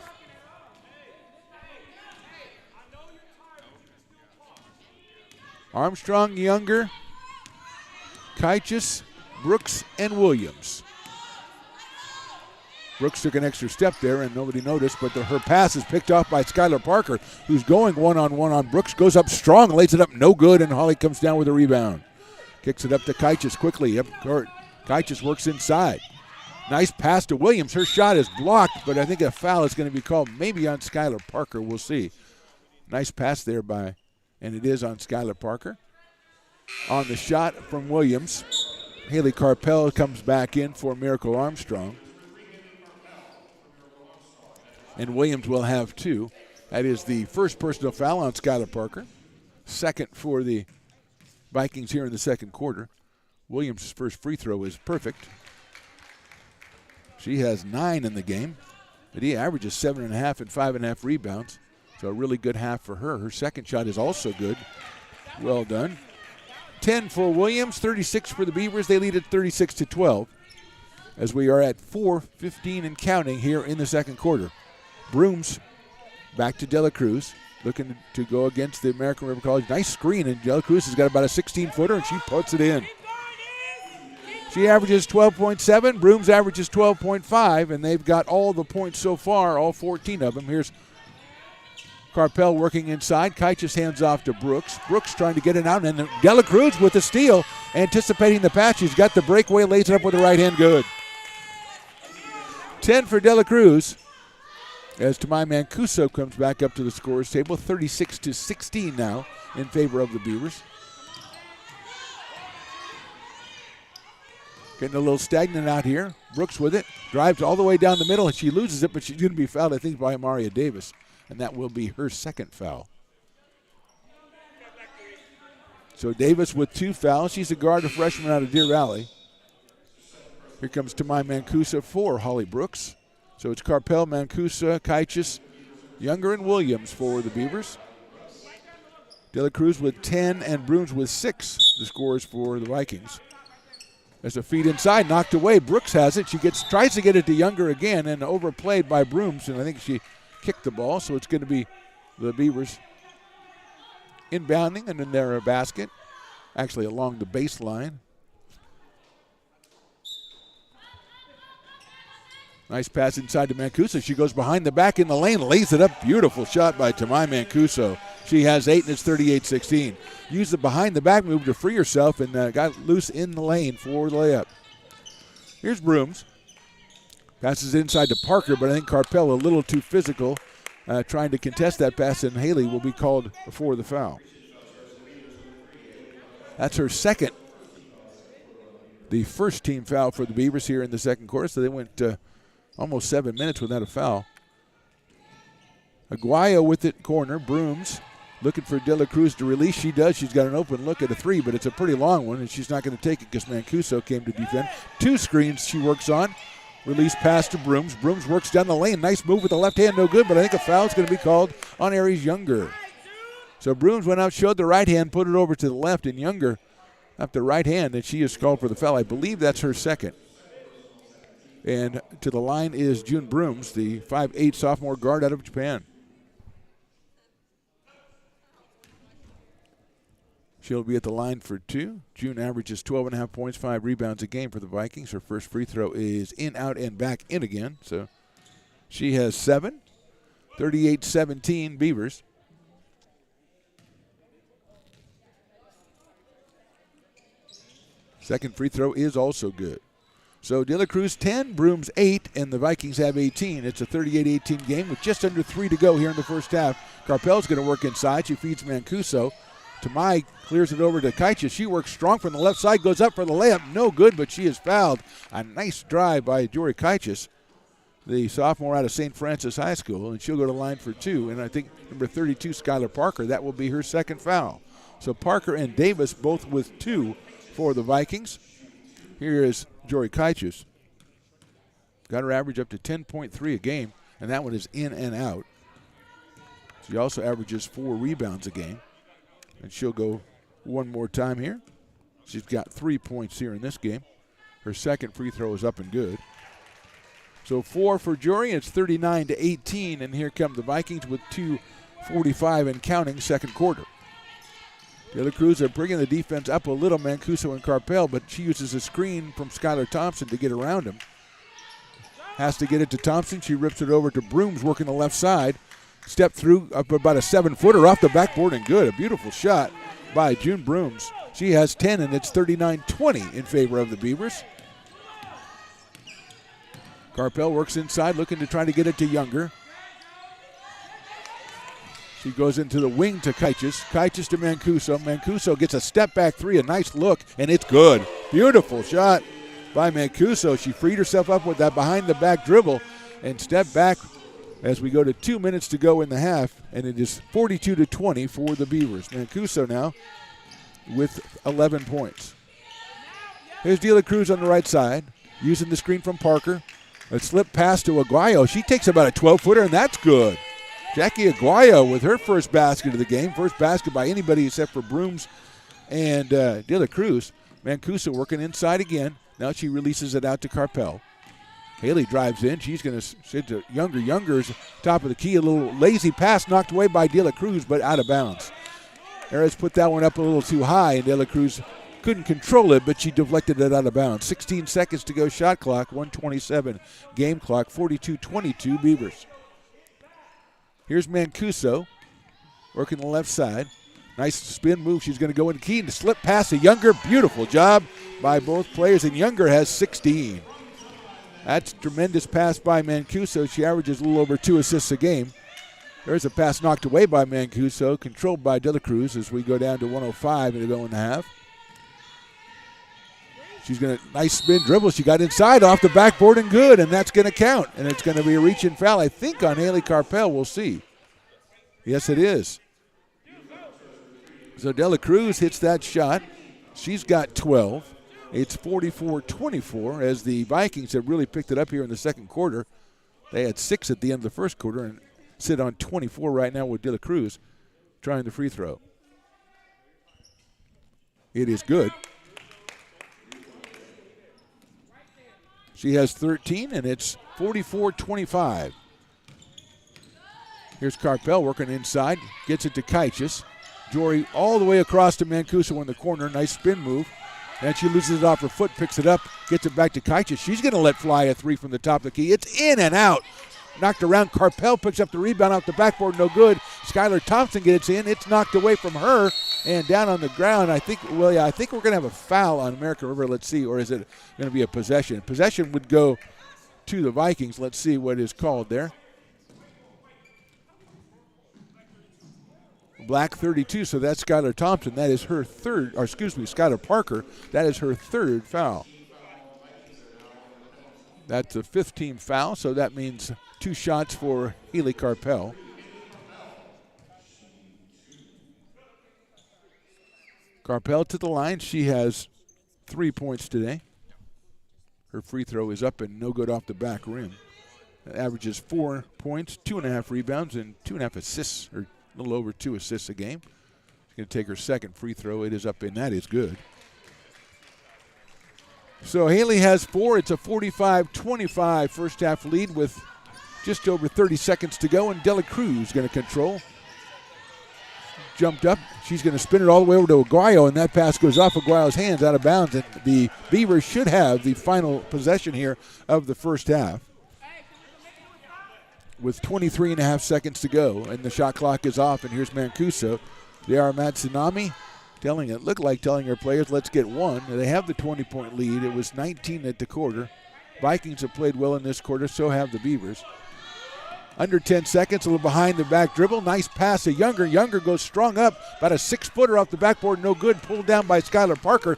Armstrong, Younger, Kaichis, Brooks and Williams. Brooks took an extra step there and nobody noticed, but her pass is picked off by Skylar Parker, who's going one-on-one on Brooks, goes up strong, lays it up, no good, and Holly comes down with a rebound. Kicks it up to Kaichis quickly, up court. Kaichis works inside. Nice pass to Williams. Her shot is blocked, but I think a foul is going to be called maybe on Skylar Parker. We'll see. Nice pass there and it is on Skylar Parker. On the shot from Williams, Haley Carpel comes back in for Miracle Armstrong. And Williams will have 2. That is the first personal foul on Skylar Parker. Second for the Vikings here in the second quarter. Williams' first free throw is perfect. She has 9 in the game, but he averages 7.5 and 5.5 rebounds. So a really good half for her. Her second shot is also good. Well done. 10 for Williams, 36 for the Beavers. They lead at 36-12 as we are at 4:15 and counting here in the second quarter. Brooms back to Dela Cruz, looking to go against the American River College. Nice screen, and Dela Cruz has got about a 16-footer, and she puts it in. She averages 12.7. Brooms averages 12.5, and they've got all the points so far, all 14 of them. Here's Carpel working inside. Kaichis hands off to Brooks. Brooks trying to get it out, and Dela Cruz with the steal, anticipating the pass. She's got the breakaway, lays it up with the right hand, good. 10 for Dela Cruz. As Tamai Mancuso comes back up to the scorer's table, 36-16 now in favor of the Beavers. Getting a little stagnant out here. Brooks with it, drives all the way down the middle, and she loses it, but she's going to be fouled, I think, by Maria Davis, and that will be her second foul. So Davis with 2 fouls. She's a guard, a freshman out of Deer Valley. Here comes Tamai Mancuso for Holly Brooks. So it's Carpel, Mancuso, Kaichis, Younger, and Williams for the Beavers. Dela Cruz with 10 and Brooms with 6, the scores for the Vikings. There's a feed inside, knocked away. Brooks has it. She tries to get it to Younger again and overplayed by Brooms, and I think she kicked the ball, so it's going to be the Beavers inbounding and in their basket, actually along the baseline. Nice pass inside to Mancuso. She goes behind the back in the lane, lays it up. Beautiful shot by Tamai Mancuso. She has 8, and it's 38-16. Used the behind the back move to free herself and got loose in the lane for the layup. Here's Brooms. Passes inside to Parker, but I think Carpel a little too physical trying to contest that pass, and Haley will be called for the foul. That's her second. The first team foul for the Beavers here in the second quarter, so they went almost 7 minutes without a foul. Aguayo with it corner. Brooms looking for Dela Cruz to release. She does. She's got an open look at a 3, but it's a pretty long one, and she's not going to take it because Mancuso came to defend. 2 screens she works on. Release pass to Brooms. Brooms works down the lane. Nice move with the left hand, no good, but I think a foul is going to be called on Aries Younger. So Brooms went out, showed the right hand, put it over to the left, and Younger up the right hand, and she is called for the foul. I believe that's her second. And to the line is June Brooms, the 5'8" sophomore guard out of Japan. She'll be at the line for 2. June averages 12.5 points, 5 rebounds a game for the Vikings. Her first free throw is in, out, and back in again. So she has 7. 38-17 Beavers. Second free throw is also good. So Dela Cruz 10, Brooms 8, and the Vikings have 18. It's a 38-18 game with just under 3 to go here in the first half. Carpel's going to work inside. She feeds Mancuso. Tamai clears it over to Kaichis. She works strong from the left side, goes up for the layup. No good, but she is fouled. A nice drive by Jory Kaichis, the sophomore out of St. Francis High School, and she'll go to line for 2. And I think number 32, Skylar Parker, that will be her second foul. So Parker and Davis both with 2 for the Vikings. Here is Jory Kaichis. Got her average up to 10.3 a game, and that one is in and out. She also averages 4 rebounds a game. And she'll go one more time here. She's got 3 points here in this game. Her second free throw is up and good. So 4 for Jory. It's 39-18, and here come the Vikings with 2:45 and counting second quarter. De La Cruz are bringing the defense up a little, Mancuso and Carpel, but she uses a screen from Skylar Thompson to get around him. Has to get it to Thompson. She rips it over to Brooms, working the left side. Step through up about a 7-footer off the backboard and good. A beautiful shot by June Brooms. She has 10, and it's 39-20 in favor of the Beavers. Carpel works inside, looking to try to get it to Younger. She goes into the wing to Kaichis. Kaichis to Mancuso. Mancuso gets a step-back three, a nice look, and it's good. Beautiful shot by Mancuso. She freed herself up with that behind-the-back dribble and stepped back as we go to 2 minutes to go in the half, and it is 42-20 for the Beavers. Mancuso now with 11 points. Here's De La Cruz on the right side, using the screen from Parker. A slip pass to Aguayo. She takes about a 12-footer, and that's good. Jackie Aguayo with her first basket of the game. First basket by anybody except for Brooms and De La Cruz. Mancuso working inside again. Now she releases it out to Carpel. Haley drives in. She's going to sit to Younger. Younger's top of the key. A little lazy pass knocked away by De La Cruz, but out of bounds. Harris put that one up a little too high, and De La Cruz couldn't control it, but she deflected it out of bounds. 16 seconds to go shot clock, 1:27 game clock, 42-22 Beavers. Here's Mancuso working the left side. Nice spin move. She's going to go in key and slip pass to Younger. Beautiful job by both players, and Younger has 16. That's a tremendous pass by Mancuso. She averages a little over 2 assists a game. There's a pass knocked away by Mancuso, controlled by De La Cruz as we go down to 105 and to go in the half. She's going to, nice spin dribble. She got inside off the backboard and good, and that's going to count. And it's going to be a reach and foul, I think, on Haley Carpel. We'll see. Yes, it is. So De La Cruz hits that shot. She's got 12. It's 44-24 as the Vikings have really picked it up here in the second quarter. They had 6 at the end of the first quarter and sit on 24 right now with De La Cruz trying the free throw. It is good. She has 13, and it's 44-25. Here's Carpel working inside. Gets it to Kaichis. Jory all the way across to Mancuso in the corner. Nice spin move. And she loses it off her foot, picks it up, gets it back to Kaichis. She's going to let fly a three from the top of the key. It's in and out. Knocked around. Carpel picks up the rebound off the backboard. No good. Skylar Thompson gets in. It's knocked away from her and down on the ground. I think we're going to have a foul on American River. Let's see. Or is it going to be a possession? Possession would go to the Vikings. Let's see what is called there. Black 32, so that's Skylar Thompson. That is her third, or excuse me, Skylar Parker. That is her third foul. That's a 15 foul, so that means 2 shots for Haley Carpel. Carpel to the line. She has 3 points today. Her free throw is up and no good off the back rim. That averages 4 points, 2.5 rebounds, and 2.5 assists, or a little over 2 assists a game. She's going to take her second free throw. It is up and that is good. So Haley has 4. It's a 45-25 first half lead with just over 30 seconds to go, and De La Cruz going to control. Jumped up. She's going to spin it all the way over to Aguayo, and that pass goes off Aguayo's hands out of bounds, and the Beavers should have the final possession here of the first half with 23.5 seconds to go, and the shot clock is off, and here's Mancuso. They are Matsunami telling her players, let's get one. They have the 20-point lead. It was 19 at the quarter. Vikings have played well in this quarter, so have the Beavers. Under 10 seconds, a little behind the back dribble. Nice pass to Younger. Younger goes strong up, about a 6-footer off the backboard, no good. Pulled down by Skylar Parker.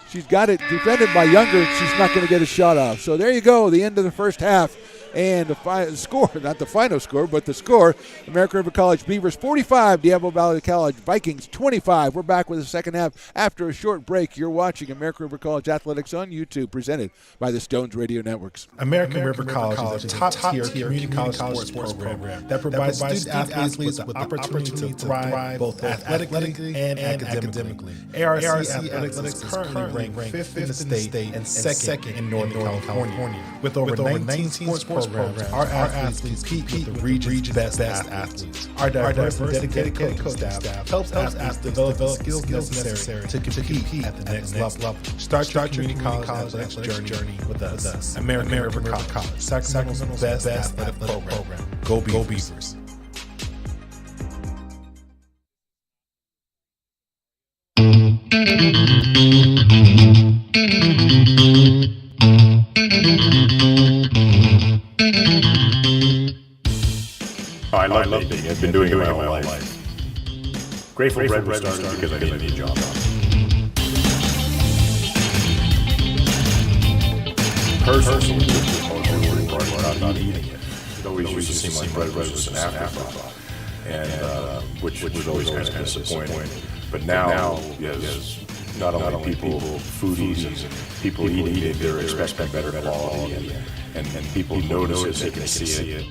She's got it defended by Younger. She's not going to get a shot off. So there you go, the end of the first half. And the score, not the final score, but the score, American River College Beavers 45, Diablo Valley College Vikings 25. We're back with the second half after a short break. You're watching American River College Athletics on YouTube, presented by the Stones Radio Networks. American River College is a top-tier community college sports program that provides student athletes with the opportunity to thrive both athletically and academically. ARC Athletics is currently ranked 5th in the state and second in Northern California, with over 19 sports programs programs, our athletes compete with the region's best athletes. Our diverse and dedicated coaching staff helps athletes develop the skills necessary to compete at the next level. Start your community college athletics journey with us. American River College, Sacramento's best athletic program. Go Beavers. I love knitting. I've been doing it my whole life. Grateful Red was started because I didn't need a job. Personally, not eating it. It always used to seem like bread was just an afterthought, and which was always kind of disappointing. But now, yes, not only people, foodies, and people eating it, they're expecting better quality, and people notice it, they can see it.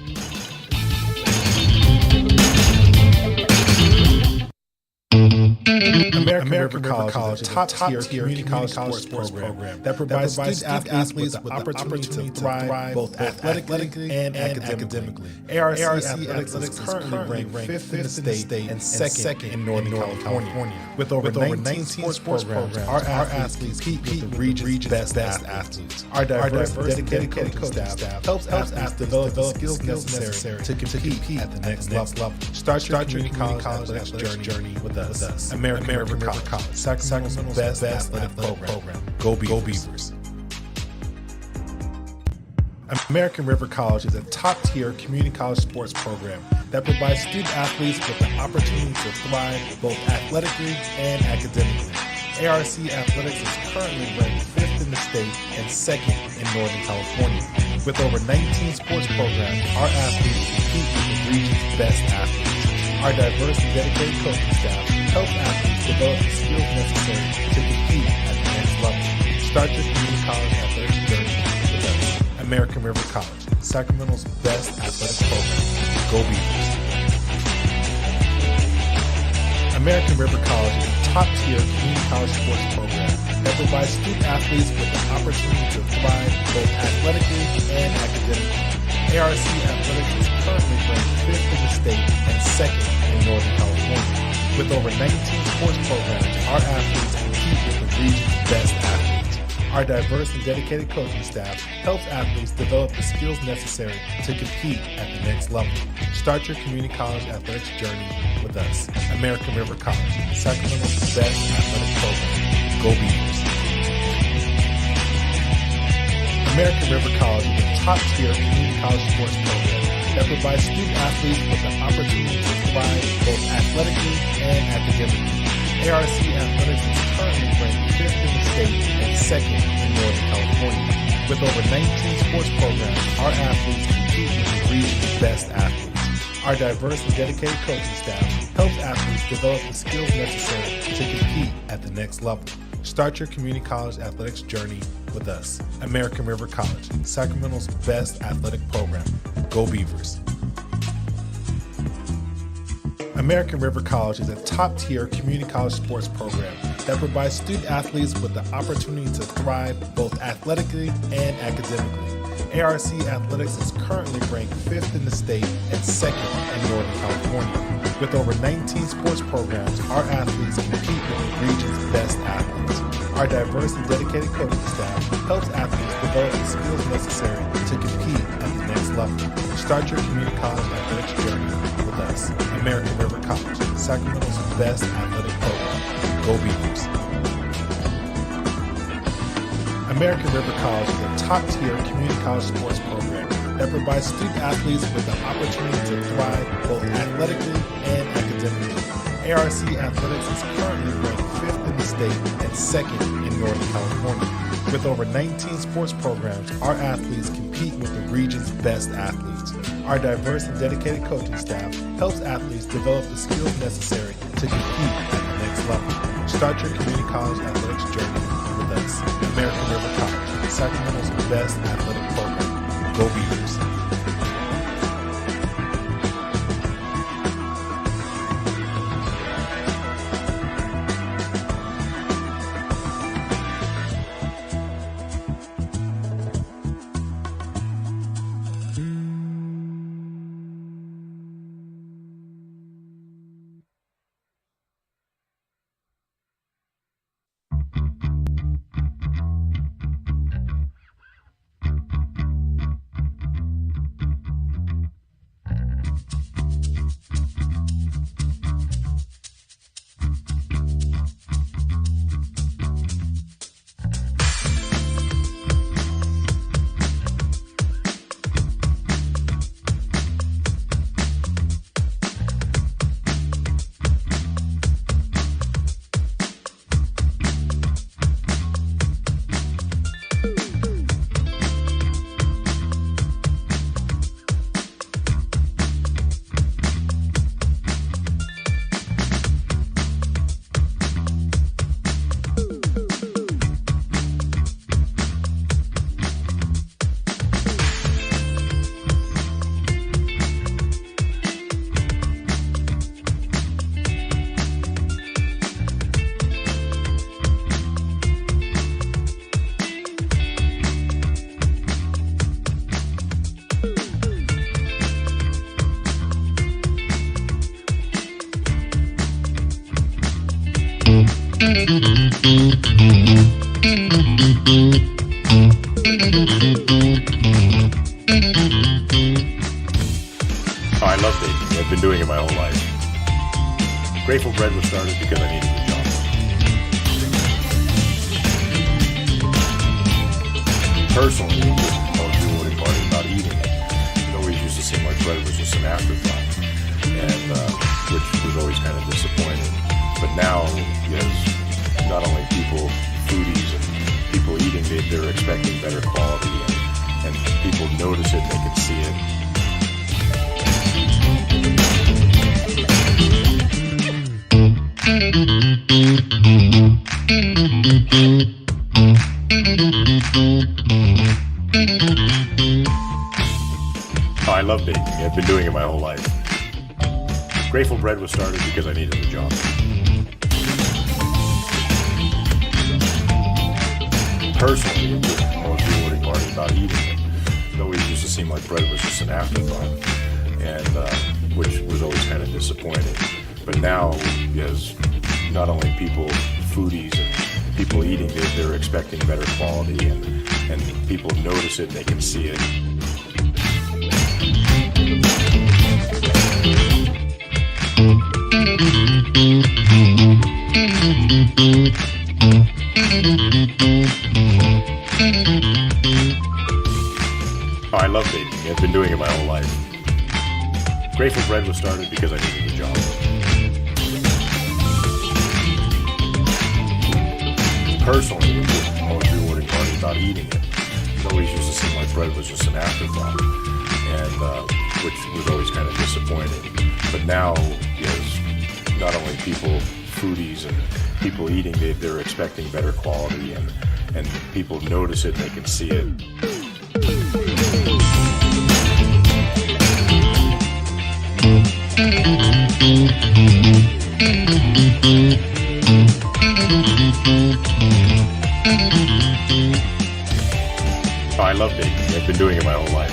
American River College is a top-tier community college sports program that provides student athletes with the opportunity to thrive both athletically and academically. ARC Athletics is currently ranked 5th in the state and second in Northern California. With over 19 sports programs, our athletes compete with the region's best athletes. Our diverse and dedicated coaching staff helps athletes develop the skills necessary to compete at the next level. Start your community college athletics journey with us. American River College, Sacramento's best athletic program. Go Beavers. American River College is a top-tier community college sports program that provides student athletes with the opportunity to thrive both athletically and academically. ARC Athletics is currently ranked 5th in the state and second in Northern California. With over 19 sports programs, our athletes compete with the region's best athletes. Our diverse and dedicated coaching staff helps athletes develop the skills necessary to compete at the next level. Start your community college athletics journey with us. American River College, Sacramento's best athletic program. Go Beavers. American River College is a top-tier community college sports program that provides student athletes with the opportunity to thrive both athletically and academically. ARC Athletics is currently ranked 5th in the state and second in Northern California. With over 19 sports programs, our athletes compete with the region's best athletes. Our diverse and dedicated coaching staff helps athletes develop the skills necessary to compete at the next level. Start your community college athletics journey with us. American River College, Sacramento's best athletic program. Go Beavers. American River College is a top-tier community college sports program that provides student athletes with the opportunity to thrive both athletically and academically. ARC Athletics is currently ranked 5th in the state and second in Northern California. With over 19 sports programs, our athletes compete with the region's best athletes. Our diverse and dedicated coaching staff helps athletes develop the skills necessary to compete at the next level. Start your community college athletics journey with us. American River College, Sacramento's best athletic program. Go Beavers. American River College is a top-tier community college sports program that provides student athletes with the opportunity to thrive both athletically and academically. ARC Athletics is currently ranked 5th in the state and second in Northern California. With over 19 sports programs, our athletes compete with the region's best athletes. Our diverse and dedicated coaching staff helps athletes develop the skills necessary to compete at the next level. Start your community college athletics journey with us. American River College, Sacramento's best athletic program. Go Beavers. American River College is a top-tier community college sports program that provides student athletes with the opportunity to thrive both athletically and academically. ARC Athletics is currently ranked 5th in the state and second in Northern California. With over 19 sports programs, our athletes compete with the region's best athletes. Our diverse and dedicated coaching staff helps athletes develop the skills necessary to compete at the next level. Start your community college athletics journey with us. American River College, Sacramento's best athletic program. Go Beavers. I love baking. I've been doing it my whole life. Grateful Bread was started because I needed a job. Personally, I was really party about eating it. It always used to seem like bread was just an afterthought, and which was always kind of disappointing. But now, yes, not only people, foodies, and people eating, they're expecting better quality, and people notice it, they can see it. Oh, I love baking. I've been doing it my whole life. Grateful Bread was started because I needed a job. Personally, I was really party about eating it. It always used to seem like bread was just an afterthought, and which was always kind of disappointing. But now, yes, not only people, foodies, and people eating, they're expecting better quality, and people notice it, they can see it. Oh, I love baking. I've been doing it my whole life. Grateful Bread was started because I needed a job. Personally, I was really party about eating it. It always used to seem like bread was just an afterthought, and which was always kind of disappointing. But now, yes, not only people, foodies, and people eating, they're expecting better quality, and people notice it, they can see it. Oh, I love baking. I've been doing it my whole life.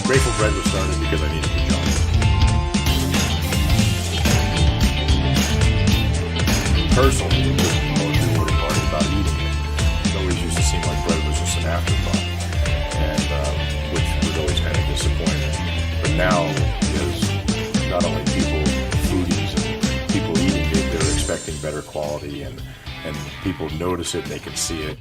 Grateful Bread was started because I needed a job. Personally, I was really party about eating it. It always used to seem like bread was just an afterthought, and which was always kind of disappointing. But now, yes, not only people, foodies, and people eating, they're expecting better quality, and people notice it, they can see it.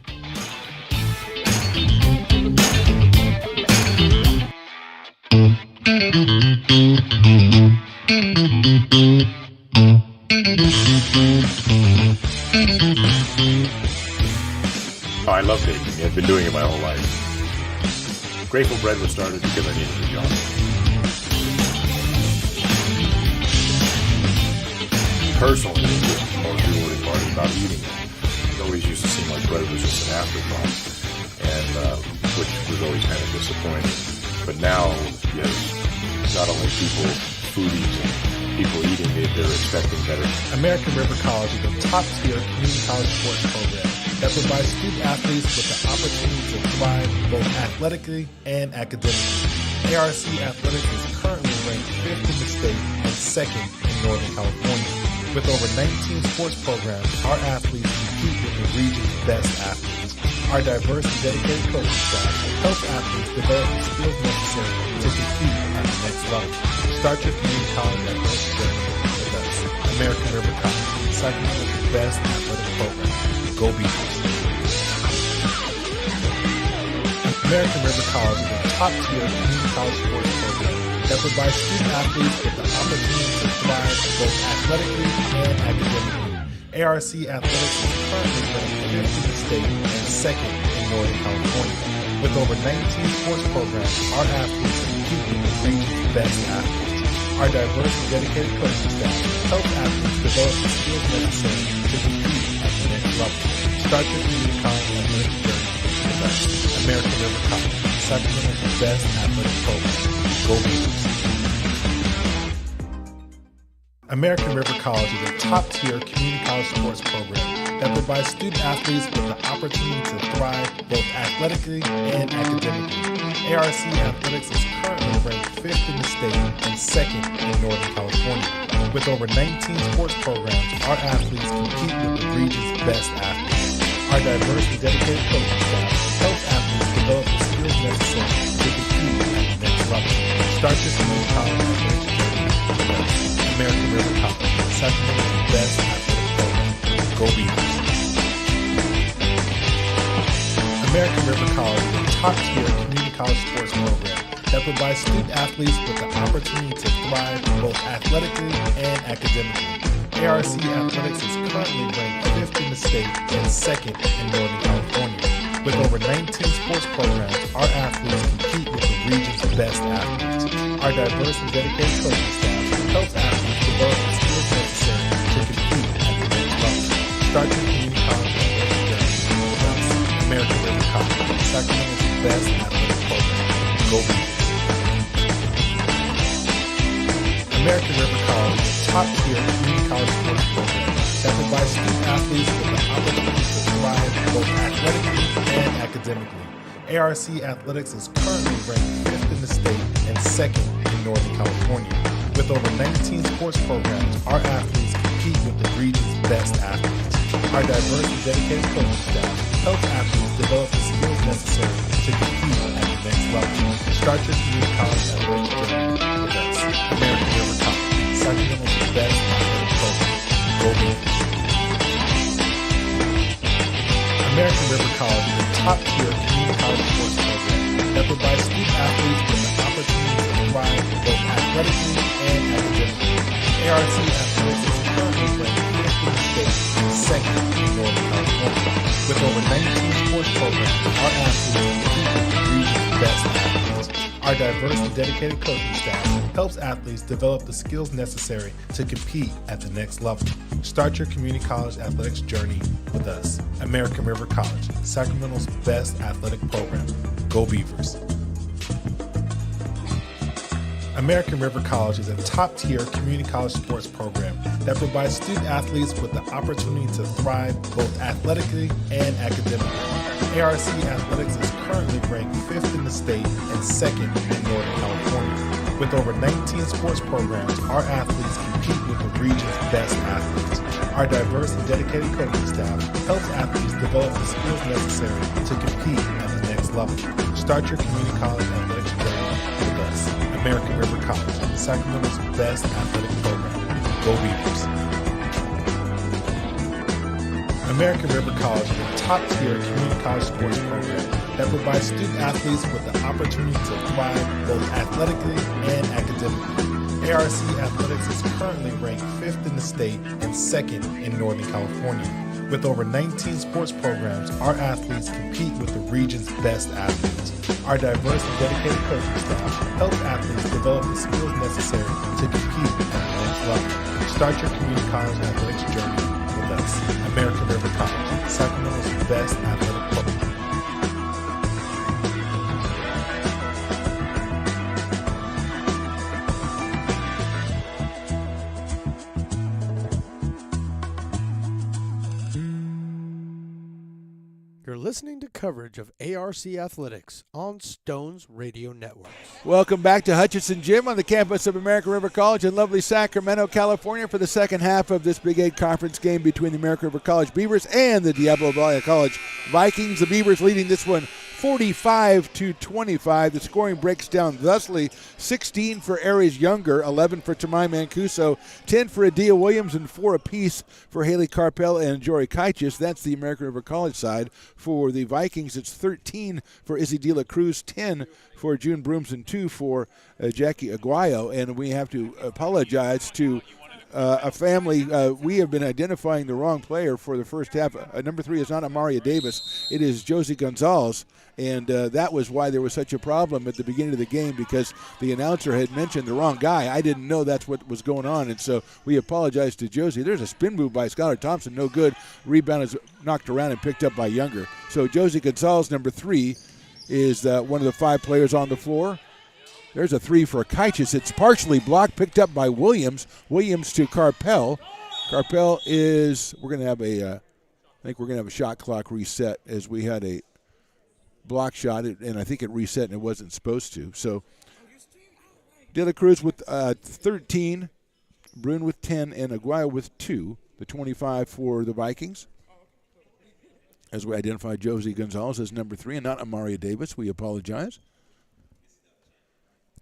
Oh, I love baking. I've been doing it my whole life. Grateful Bread was started because I needed a job. Personally, I was really party about eating it. It always used to seem like bread was just an afterthought, and which was always kind of disappointing. But now, yes, not only people, foodies, and people eating, they're expecting better. American River College is a top-tier community college sports program that provides student athletes with the opportunity to thrive both athletically and academically. ARC Athletics is currently ranked 5th in the state and 2nd in Northern California. With over 19 sports programs, our athletes compete with the region's best athletes. Our diverse and dedicated coaching staff helps athletes develop the skills necessary to compete at the next level. Start your community college athletic journey with us. American River College, second with the best athletic program. Go Beavers. American River College is a top-tier community college sports program that provides student athletes with the opportunity to thrive both athletically and academically. ARC Athletics is currently ranked 5th in the state and 2nd in Northern California. With over 19 sports programs, our athletes compete with the region's best athletes. Our diverse and dedicated coaching staff helps athletes develop the skills necessary to compete at the next level. Start your community college athletic journey with us. American River College, second with the best athletic program. Go Beavers. American River College is a top-tier community college sports program that provides student athletes with the opportunity to thrive both athletically and academically. ARC Athletics is currently ranked 5th in the state and 2nd in Northern California. With over 19 sports programs, our athletes compete with the region's best athletes. Our diverse and dedicated coaching staff helps athletes develop the skills necessary to compete at the next level. Start your community college that provides student athletes with the opportunity to thrive both athletically and academically. ARC Athletics is currently ranked 5th in the state and 2nd in Northern California. With over 19 sports programs, our athletes compete with the region's best athletes. Our diverse and dedicated coaching staff helps athletes develop the skills necessary to compete at the next level. Start your community college athletic journey with us, American River College, Sacramento's best athletic program. Go Beavers. American River College is a top-tier community college sports program that provides student athletes with the opportunity to thrive both athletically and academically. ARC Athletics is currently ranked 5th in the state and 2nd in Northern California. With over 19 sports programs, our athletes compete with the region's best athletes. Our diverse and dedicated coaching staff helps athletes develop the skills necessary to compete at the next level. Start your community college athletic journey with us, American River College, Sacramento's best athletic program. Go Beavers. American River College is a top-tier community college sports program that provides student athletes with the opportunity to thrive both athletically and academically. ARC Athletics is currently ranked 5th in the state and 2nd in Northern California. With over 19 sports programs, our athletes compete with the region's best athletes. Our diverse and dedicated coaching staff helps athletes develop the skills necessary to compete at the next level. Start your community college athletics journey with us, American River College, Sacramento's best athletic program. Go Beavers. American River College is a top-tier community college sports program that provides student athletes with the opportunity to thrive both athletically and academically. ARC Athletics is currently ranked 5th in the state and 2nd in Northern California. With over 19 sports programs, our athletes compete with the region's best athletes. Our diverse and dedicated coaching staff helps athletes develop the skills necessary to compete at the next level. Start your community college athletics journey with us, American River College, Sacramento's best athletic program. Go Beavers. American River College is a top-tier community college sports program that provides student athletes with the opportunity to thrive both athletically and academically. ARC Athletics is currently ranked 5th in the state and 2nd in Northern California. With over 19 sports programs, our athletes compete with the region's best athletes. Our diverse and dedicated coaching staff helps athletes develop the skills necessary to compete at the next level. Start your community college athletics journey with us, American River College, Sacramento's best athletic program. You're listening to coverage of ARC Athletics on Stones Radio Networks. Welcome back to Hutchinson Gym on the campus of American River College in lovely Sacramento, California for the second half of this Big 8 conference game between the American River College Beavers and the Diablo Valley College Vikings. The Beavers leading this one 45-25. The scoring breaks down thusly: 16 for Aries Younger, 11 for Tamai Mancuso, 10 for Adia Williams, and 4 apiece for Haley Carpel and Jory Kaichis. That's the American River College side. For the Vikings, it's 13 for Izzy De La Cruz, 10 for June Brooms, and 2 for Jackie Aguayo. And we have to apologize to a family. We have been identifying the wrong player for the first half. Number 3 is not Amaria Davis. It is Josie Gonzalez. And that was why there was such a problem at the beginning of the game, because the announcer had mentioned the wrong guy. I didn't know that's what was going on, and so we apologize to Josie. There's a spin move by Skylar Thompson, no good. Rebound is knocked around and picked up by Younger. So Josie Gonzalez, number 3, is one of the 5 players on the floor. There's a 3 for Kaichis. It's partially blocked, picked up by Williams. Williams to Carpel. Carpel is, we're going to have I think we're going to have a shot clock reset, as we had a block shot, and I think it reset and it wasn't supposed to. So De La Cruz with 13, Brune with 10, and Aguayo with 2, the 25 for the Vikings. As we identify Josie Gonzalez as number 3 and not Amaria Davis, we apologize.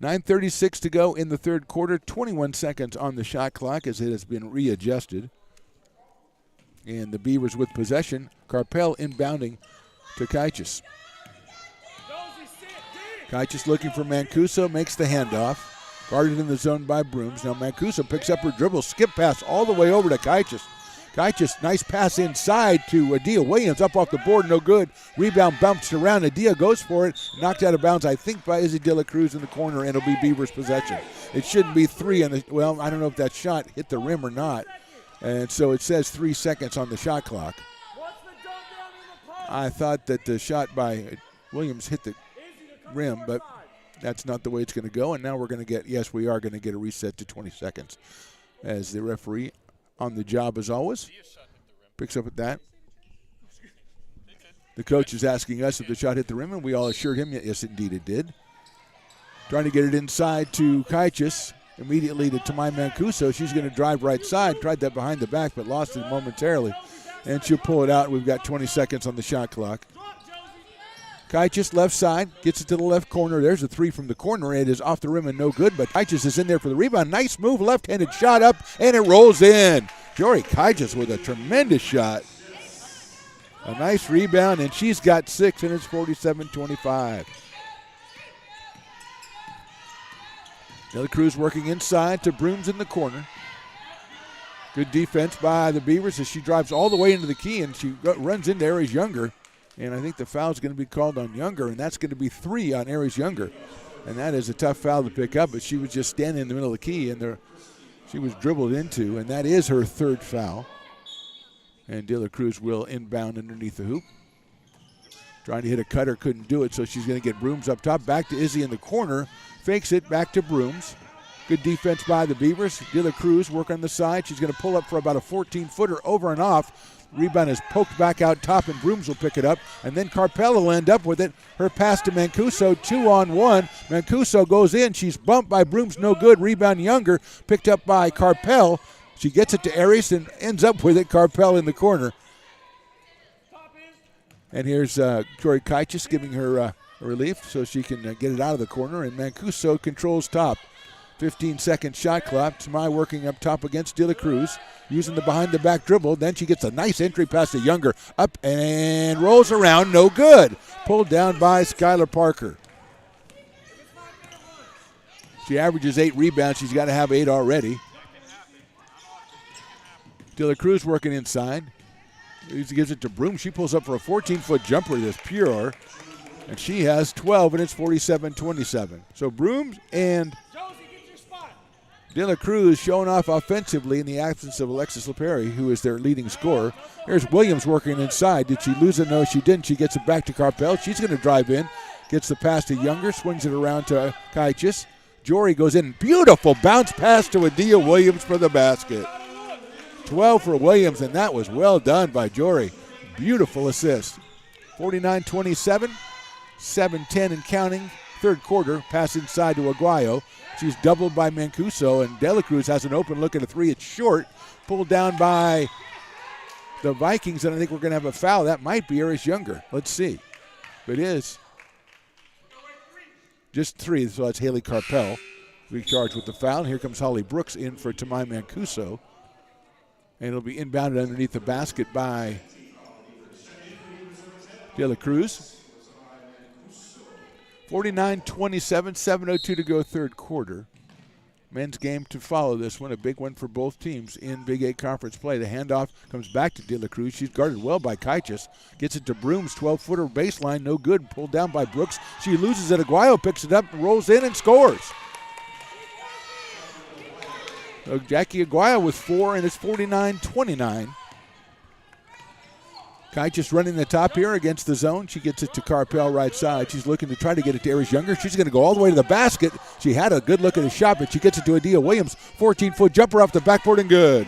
9:36 to go in the third quarter, 21 seconds on the shot clock as it has been readjusted. And the Beavers with possession, Carpel inbounding to Kaichis. Kaitjes looking for Mancuso, makes the handoff. Guarded in the zone by Brooms. Now Mancuso picks up her dribble, skip pass all the way over to Kaitjes. Kaitjes, nice pass inside to Adia Williams, up off the board, no good. Rebound bounced around. Adia goes for it, knocked out of bounds, I think, by Izzy De La Cruz in the corner, and it'll be Beavers' possession. It shouldn't be 3 on the, well, I don't know if that shot hit the rim or not. And so it says 3 seconds on the shot clock. I thought that the shot by Williams hit the rim, but that's not the way it's going to go. And now we're going to get, yes, we are going to get a reset to 20 seconds as the referee on the job as always. Picks up at that. The coach is asking us if the shot hit the rim, and we all assured him, yes, indeed it did. Trying to get it inside to Kaitjes. Immediately to Tamai Mancuso. She's going to drive right side. Tried that behind the back, but lost it momentarily. And she'll pull it out. We've got 20 seconds on the shot clock. Kaitjes left side, gets it to the left corner. There's a 3 from the corner. It is off the rim and no good, but Kaitjes is in there for the rebound. Nice move, left-handed shot up, and it rolls in. Jory Kaitjes with a tremendous shot. A nice rebound, and she's got 6, and it's 47-25. De La Cruz working inside to Brooms in the corner. Good defense by the Beavers as she drives all the way into the key, and she runs into Aries Younger. And I think the foul is going to be called on Younger, and that's going to be 3 on Aries Younger. And that is a tough foul to pick up, but she was just standing in the middle of the key, and she was dribbled into, and that is her 3rd foul. And De La Cruz will inbound underneath the hoop. Trying to hit a cutter, couldn't do it, so she's going to get Brooms up top. Back to Izzy in the corner. Fakes it, back to Brooms. Good defense by the Beavers. De La Cruz work on the side. She's going to pull up for about a 14-footer over and off. Rebound is poked back out top, and Brooms will pick it up. And then Carpel will end up with it. Her pass to Mancuso, 2-on-1. Mancuso goes in. She's bumped by Brooms, no good. Rebound Younger, picked up by Carpel. She gets it to Aries and ends up with it. Carpel in the corner. And here's Jory Kaitjes giving her relief so she can get it out of the corner. And Mancuso controls top. 15-second shot clock. Tamai working up top against De La Cruz, using the behind-the-back dribble. Then she gets a nice entry pass to Younger. Up and rolls around. No good. Pulled down by Skylar Parker. She averages 8 rebounds. She's got to have 8 already. De La Cruz working inside. He gives it to Broom. She pulls up for a 14-foot jumper that's pure. And she has 12, and it's 47-27. So Brooms and De La Cruz showing off offensively in the absence of Alexis LaPerry, who is their leading scorer. There's Williams working inside. Did she lose it? No, she didn't. She gets it back to Carpel. She's going to drive in. Gets the pass to Younger. Swings it around to Kaitjes. Jory goes in. Beautiful bounce pass to Adia Williams for the basket. 12 for Williams, and that was well done by Jory. Beautiful assist. 49-27. 7-10 and counting. 3rd quarter. Pass inside to Aguayo. She's doubled by Mancuso, and De La Cruz has an open look at a 3. It's short. Pulled down by the Vikings, and I think we're going to have a foul. That might be Aries Younger. Let's see. It is. Just 3, so that's Haley Carpel. We charged with the foul. And here comes Holly Brooks in for Tamai Mancuso. And it'll be inbounded underneath the basket by De La Cruz. 49-27, 7:02 to go 3rd quarter. Men's game to follow this one, a big one for both teams in Big 8 conference play. The handoff comes back to De La Cruz. She's guarded well by Kaitjes. Gets it to Brooms, 12-footer baseline, no good. Pulled down by Brooks. She loses it. Aguayo picks it up, rolls in, and scores. So Jackie Aguayo with 4, and it's 49-29. Kaitjes running the top here against the zone. She gets it to Carpel right side. She's looking to try to get it to Aries Younger. She's going to go all the way to the basket. She had a good look at the shot, but she gets it to Adia Williams. 14-foot jumper off the backboard and good.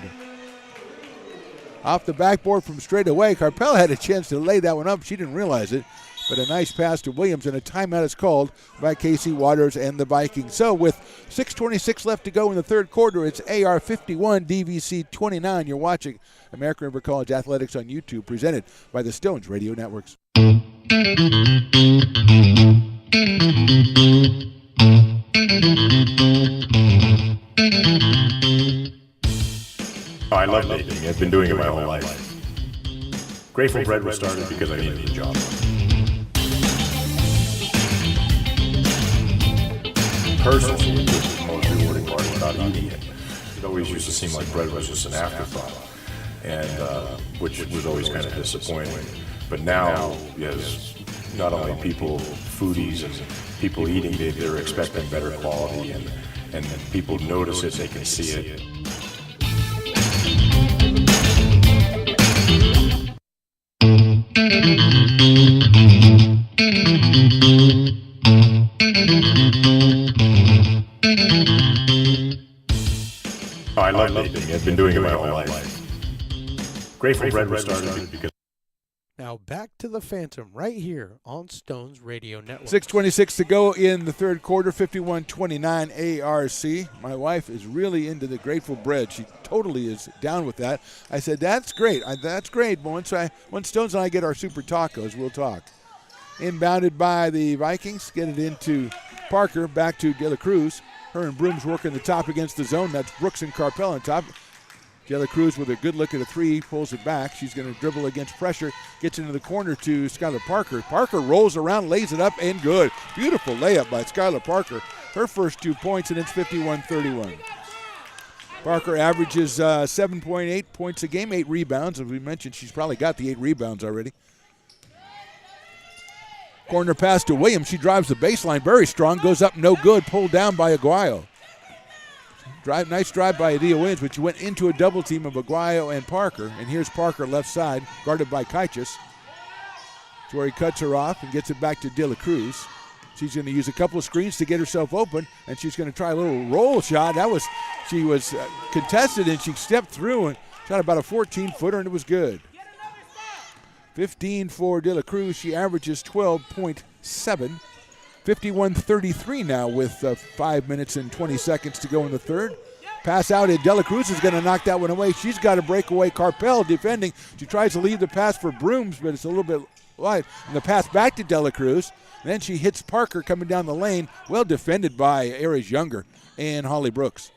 Off the backboard from straight away. Carpel had a chance to lay that one up. She didn't realize it. But a nice pass to Williams, and a timeout is called by Casey Waters and the Vikings. So with 6:26 left to go in the 3rd quarter, it's AR 51, DVC 29. You're watching American River College Athletics on YouTube, presented by the Stones Radio Networks. I love baking. I've been doing it my whole life. Grateful Bread was started because I needed a job. personally, it was the most rewarding part about eating it. It always used to seem like bread was just an afterthought, and which was always kind of disappointing. But now, yes, not only people, foodies, and people eating, they're expecting better quality, and people notice it, they can see it. Oh, I love baking. I've been doing it my whole life. Grateful Bread was started because. Now back to the Phantom right here on Stones Radio Network. 6:26 to go in the third quarter, 51-29 ARC. My wife is really into the Grateful Bread. She totally is down with that. I said, that's great. That's great. But once Stones and I get our super tacos, we'll talk. Inbounded by the Vikings. Get it into Parker. Back to De La Cruz. Her and Brooms working the top against the zone. That's Brooks and Carpel on top. De La Cruz with a good look at a three, pulls it back. She's going to dribble against pressure, gets into the corner to Skylar Parker. Parker rolls around, lays it up, and good. Beautiful layup by Skylar Parker. Her first 2 points, and it's 51-31. Parker averages 7.8 points a game, 8 rebounds. As we mentioned, she's probably got the 8 rebounds already. Corner pass to Williams. She drives the baseline, very strong, goes up, no good, pulled down by Aguayo. Nice drive by Adia Williams, but she went into a double team of Aguayo and Parker. And here's Parker left side, guarded by Kaichis. It's where he cuts her off and gets it back to De La Cruz. She's going to use a couple of screens to get herself open, and she's going to try a little roll shot. She was contested, and she stepped through and shot about a 14-footer, and it was good. 15 for De La Cruz. She averages 12.7. 51-33 now with 5 minutes and 20 seconds to go in the third. Pass out, and De La Cruz is going to knock that one away. She's got to break away. Carpel defending. She tries to leave the pass for Brooms, but it's a little bit wide. And the pass back to De La Cruz. And then she hits Parker coming down the lane. Well defended by Aries Younger and Holly Brooks.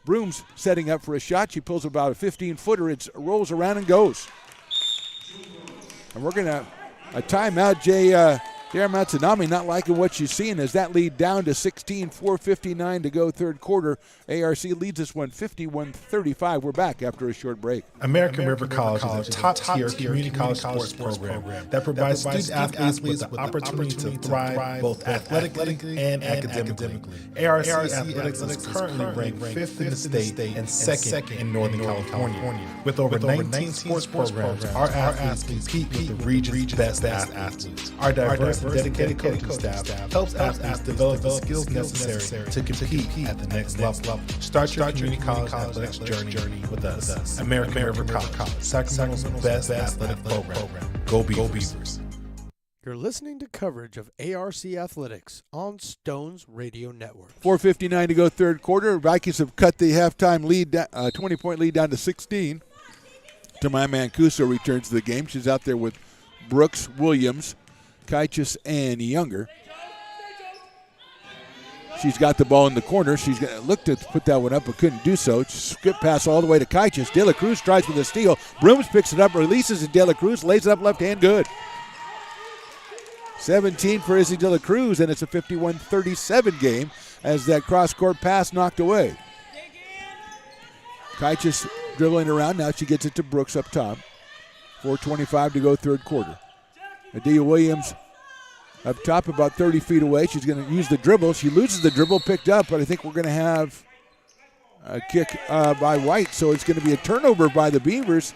Brooms setting up for a shot. She pulls about a 15-footer. It rolls around and goes. And we're going to a timeout. Darren Matsunami not liking what she's seeing as that lead down to 16, 4:59 to go third quarter. ARC leads this one 51-35. We're back after a short break. American River College is a top-tier community college sports program that provides student athletes with the opportunity to thrive both athletically and academically. ARC Athletics is currently ranked 5th in the state and 2nd in Northern California. With over 19 sports programs, our athletes compete with the region's best athletes. Our diverse and dedicated coaching staff helps athletes develop the skills necessary to compete at the next level. Start your community college athletics journey with us. American River College, Sacramento's best athletic program. Go Beavers. You're listening to coverage of ARC Athletics on Stones Radio Network. 4:59 to go third quarter. Vikings have cut the halftime lead, 20-point lead down to 16. Tamai Mancuso returns to the game. She's out there with Brooks, Williams, Kaichis, and Younger. She's got the ball in the corner. She's going to look to put that one up, but couldn't do so. Skip pass all the way to Kaichis. De La Cruz tries with a steal. Brooms picks it up, releases it. De La Cruz lays it up left hand, good. 17 for Izzy De La Cruz, and it's a 51-37 game as that cross-court pass knocked away. Kaichis dribbling around. Now she gets it to Brooks up top. 4:25 to go third quarter. Adia Williams up top about 30 feet away. She's going to use the dribble. She loses the dribble, picked up, but I think we're going to have a kick by White. So it's going to be a turnover by the Beavers,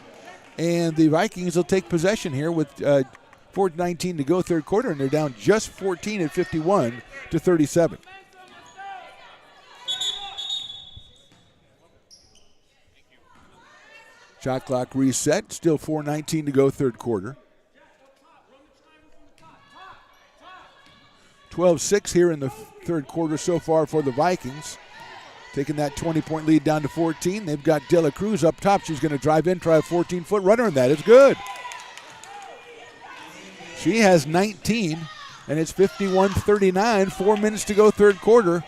and the Vikings will take possession here with 4:19 to go third quarter, and they're down just 14 at 51-37. Shot clock reset. Still 4:19 to go third quarter. 12-6 here in the third quarter so far for the Vikings. Taking that 20-point lead down to 14. They've got De La Cruz up top. She's going to drive in, try a 14-foot runner, and that is good. She has 19, and it's 51-39. 4 minutes to go third quarter.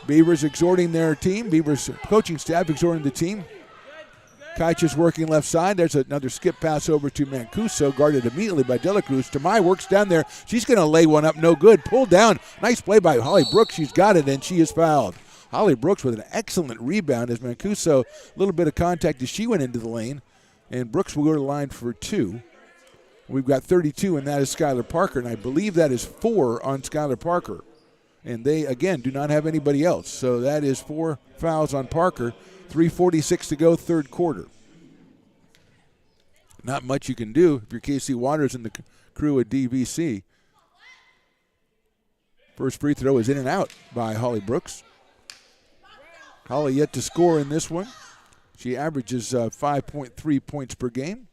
Beavers exhorting their team. Beavers coaching staff exhorting the team. Kaich working left side. There's another skip pass over to Mancuso, guarded immediately by De La Cruz. Tamai works down there. She's going to lay one up, no good. Pulled down. Nice play by Holly Brooks. She's got it, and she is fouled. Holly Brooks with an excellent rebound as Mancuso, a little bit of contact as she went into the lane. And Brooks will go to the line for 2. We've got 32, and that is Skylar Parker, and I believe that is 4 on Skylar Parker. And they, again, do not have anybody else. So that is 4 fouls on Parker. 3:46 to go, third quarter. Not much you can do if you're Casey Waters and the crew at DVC. First free throw is in and out by Holly Brooks. Holly yet to score in this one. She averages 5.3 points per game.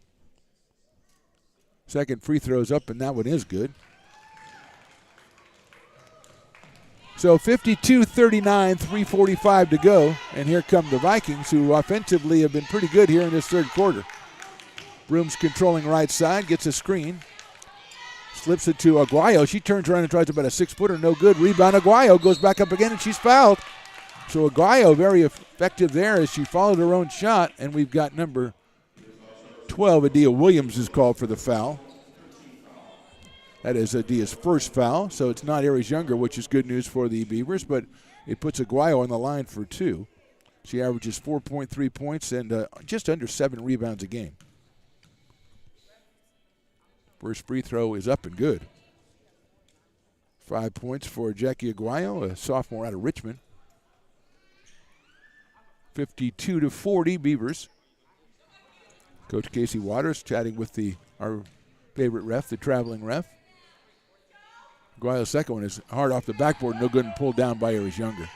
Second free throw's up, and that one is good. So 52-39, 3:45 to go. And here come the Vikings, who offensively have been pretty good here in this third quarter. Brooms controlling right side, gets a screen. Slips it to Aguayo. She turns around and tries about a 6-footer, no good. Rebound, Aguayo goes back up again, and she's fouled. So Aguayo very effective there as she followed her own shot, and we've got number 12, Adia Williams, is called for the foul. That is Adia's first foul, so it's not Aries Younger, which is good news for the Beavers, but it puts Aguayo on the line for 2. She averages 4.3 points and just under 7 rebounds a game. First free throw is up and good. 5 points for Jackie Aguayo, a sophomore out of Richmond. 52-40 Beavers. Coach Casey Waters chatting with our favorite ref, the traveling ref. Aguayo's second one is hard off the backboard, no good, and pulled down by Aries Younger.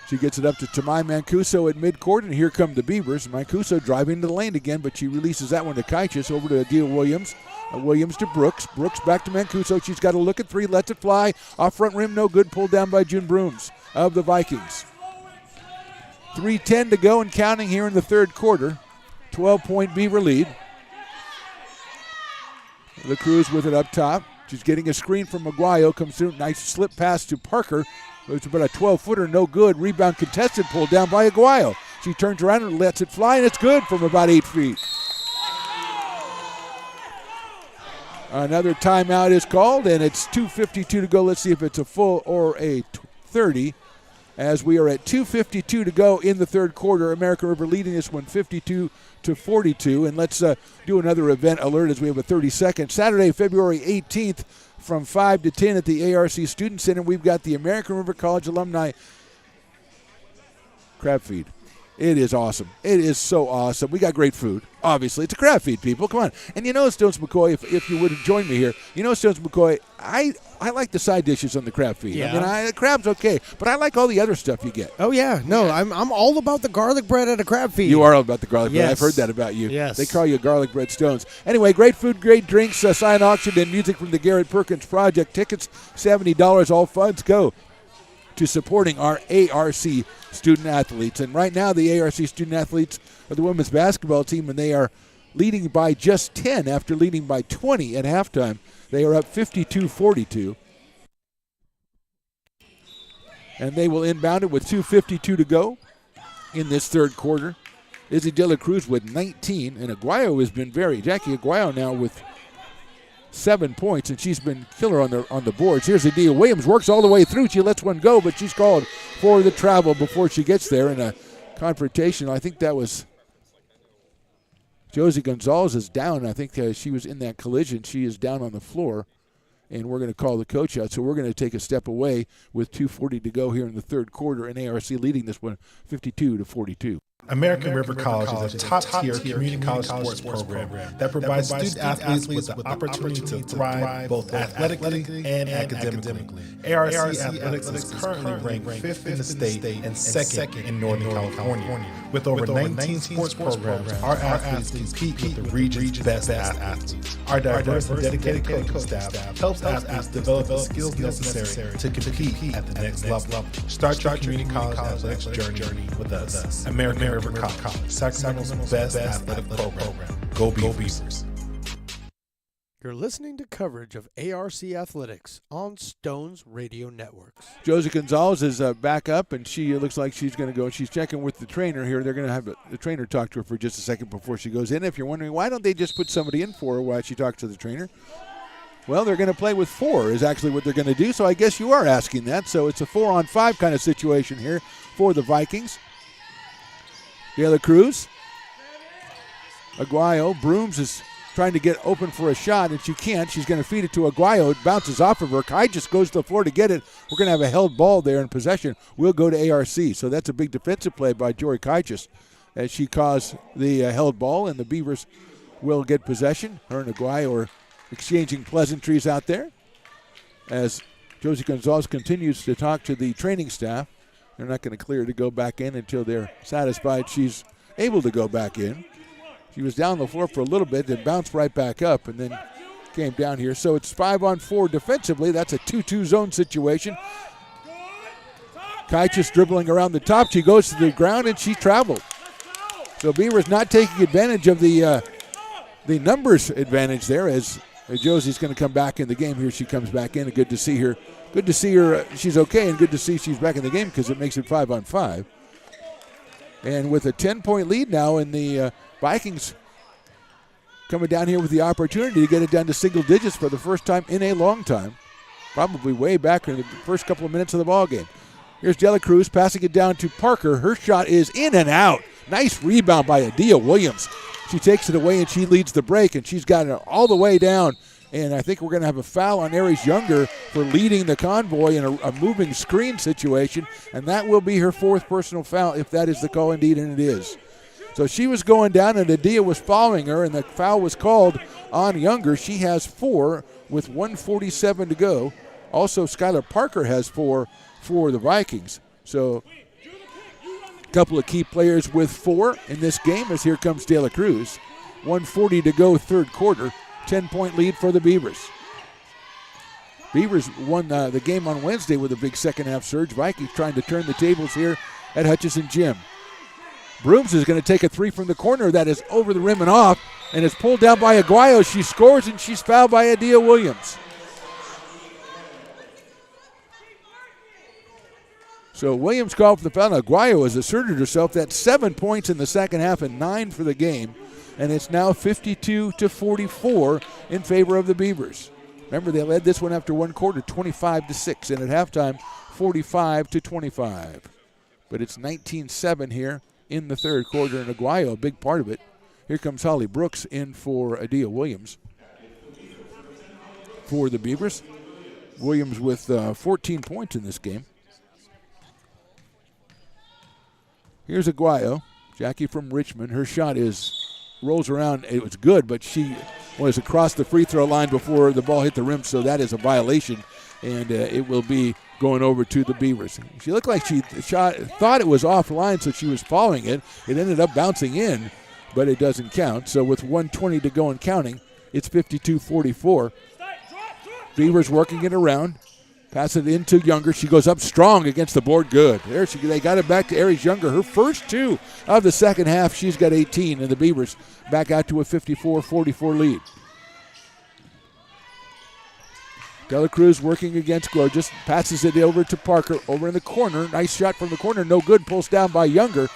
She gets it up to Tamai Mancuso at midcourt, and here come the Beavers. Mancuso driving to the lane again, but she releases that one to Kaichis, over to Adia Williams. Williams to Brooks. Brooks back to Mancuso. She's got a look at 3, lets it fly. Off front rim, no good, pulled down by June Brooms of the Vikings. 3:10 to go and counting here in the third quarter. 12-point Beaver lead. The Cruz with it up top. She's getting a screen from Aguayo. Comes through. Nice slip pass to Parker. It's about a 12-footer, no good. Rebound contested, pulled down by Aguayo. She turns around and lets it fly, and it's good from about 8 feet. Another timeout is called, and it's 2:52 to go. Let's see if it's a full or a 30. As we are at 2:52 to go in the third quarter. American River leading this one 52-42. And let's do another event alert as we have a 30-second. Saturday, February 18th from 5 to 10 at the ARC Student Center. We've got the American River College Alumni Crab Feed. It is awesome. It is so awesome. We got great food. Obviously, it's a crab feed, people. Come on. And you know, Stones McCoy, if you would join me here, you know, Stones McCoy, I like the side dishes on the crab feed. Yeah. I mean, the crab's okay, but I like all the other stuff you get. Oh, yeah. No, I'm all about the garlic bread at a crab feed. You are all about the garlic bread. Yes. I've heard that about you. Yes. They call you Garlic Bread Stones. Anyway, great food, great drinks, sign auction, and music from the Garrett Perkins Project. Tickets, $70. All funds go to supporting our ARC student athletes. And right now, the ARC student athletes are the women's basketball team, and they are leading by just 10 after leading by 20 at halftime. They are up 52-42. And they will inbound it with 2:52 to go in this third quarter. Izzy De La Cruz with 19, and Aguayo has been Jackie Aguayo now with 7 points, and she's been killer on the boards. Here's Adia Williams, works all the way through. She lets one go, but she's called for the travel before she gets there in a confrontation. I think that was Josie Gonzalez is down. I think she was in that collision. She is down on the floor, and we're going to call the coach out. So we're going to take a step away with 2:40 to go here in the third quarter, and ARC leading this one 52-42. American River College is a top-tier community college sports program that provides student athletes with the opportunity to thrive both athletically and academically. ARC Athletics is currently ranked 5th in the state and 2nd in Northern California. With over 19 sports programs, our athletes compete with the region's best athletes. Our diverse and dedicated coaching staff helps athletes develop the skills necessary to compete at the next level. Start your community college athletics journey with us. American River College, Sacramento's best athletic program. Go Beavers. You're listening to coverage of ARC Athletics on Stones Radio Networks. Josie Gonzalez is back up, and she looks like she's going to go. She's checking with the trainer here. They're going to have the trainer talk to her for just a second before she goes in. If you're wondering, why don't they just put somebody in for her while she talks to the trainer? Well, they're going to play with 4 is actually what they're going to do, so I guess you are asking that. So it's a 4-on-5 kind of situation here for the Vikings. De La Cruz. Aguayo. Brooms is trying to get open for a shot, and she can't. She's going to feed it to Aguayo. It bounces off of her. Kai just goes to the floor to get it. We're going to have a held ball there in possession. We'll go to ARC. So that's a big defensive play by Jory Kaichis as she caused the held ball, and the Beavers will get possession. Her and Aguayo are exchanging pleasantries out there as Josie Gonzalez continues to talk to the training staff. They're not going to clear her to go back in until they're satisfied she's able to go back in. She was down the floor for a little bit, then bounced right back up, and then came down here. So it's 5-on-4 defensively. That's a 2-2 zone situation. Kaichis dribbling around the top. She goes to the ground, and she traveled. So Beavers not taking advantage of the numbers advantage there as Josie's going to come back in the game. Here she comes back in, and good to see her. Good to see her. She's okay, and good to see she's back in the game because it makes it 5-on-5. And with a 10-point lead now in the Vikings coming down here with the opportunity to get it down to single digits for the first time in a long time, probably way back in the first couple of minutes of the ball game. Here's De La Cruz passing it down to Parker. Her shot is in and out. Nice rebound by Adia Williams. She takes it away and she leads the break, and she's got it all the way down. And I think we're going to have a foul on Aries Younger for leading the convoy in a moving screen situation, and that will be her 4th personal foul if that is the call indeed, and it is. So she was going down, and Adia was following her, and the foul was called on Younger. She has 4 with 1:47 to go. Also, Skylar Parker has 4 for the Vikings. So a couple of key players with 4 in this game as here comes De La Cruz. 1:40 to go, third quarter. 10-point lead for the Beavers. Beavers won the game on Wednesday with a big second-half surge. Vikings trying to turn the tables here at Hutchison Gym. Brooms is going to take a 3 from the corner. That is over the rim and off, and it's pulled down by Aguayo. She scores, and she's fouled by Adia Williams. So Williams called for the foul. Aguayo has asserted herself. That's 7 points in the second half and 9 for the game. And it's now 52-44 in favor of the Beavers. Remember, they led this one after one quarter, 25-6, and at halftime, 45-25. But it's 19-7 here in the third quarter, and Aguayo, a big part of it. Here comes Holly Brooks in for Adia Williams for the Beavers. Williams with 14 points in this game. Here's Aguayo, Jackie from Richmond. Her shot rolls around. It was good, but she was across the free throw line before the ball hit the rim, so that is a violation, and it will be going over to the Beavers. She looked like she thought it was offline, so she was following it. It ended up bouncing in, but it doesn't count. So with 1:20 to go and counting, it's 52-44. Beavers working it around. Pass it into Younger. She goes up strong against the board. Good. They got it back to Aries Younger. Her first 2 of the second half. She's got 18, and the Beavers back out to a 54-44 lead. De La Cruz working against Gorgeous. Passes it over to Parker. Over in the corner. Nice shot from the corner. No good. Pulls down by Younger.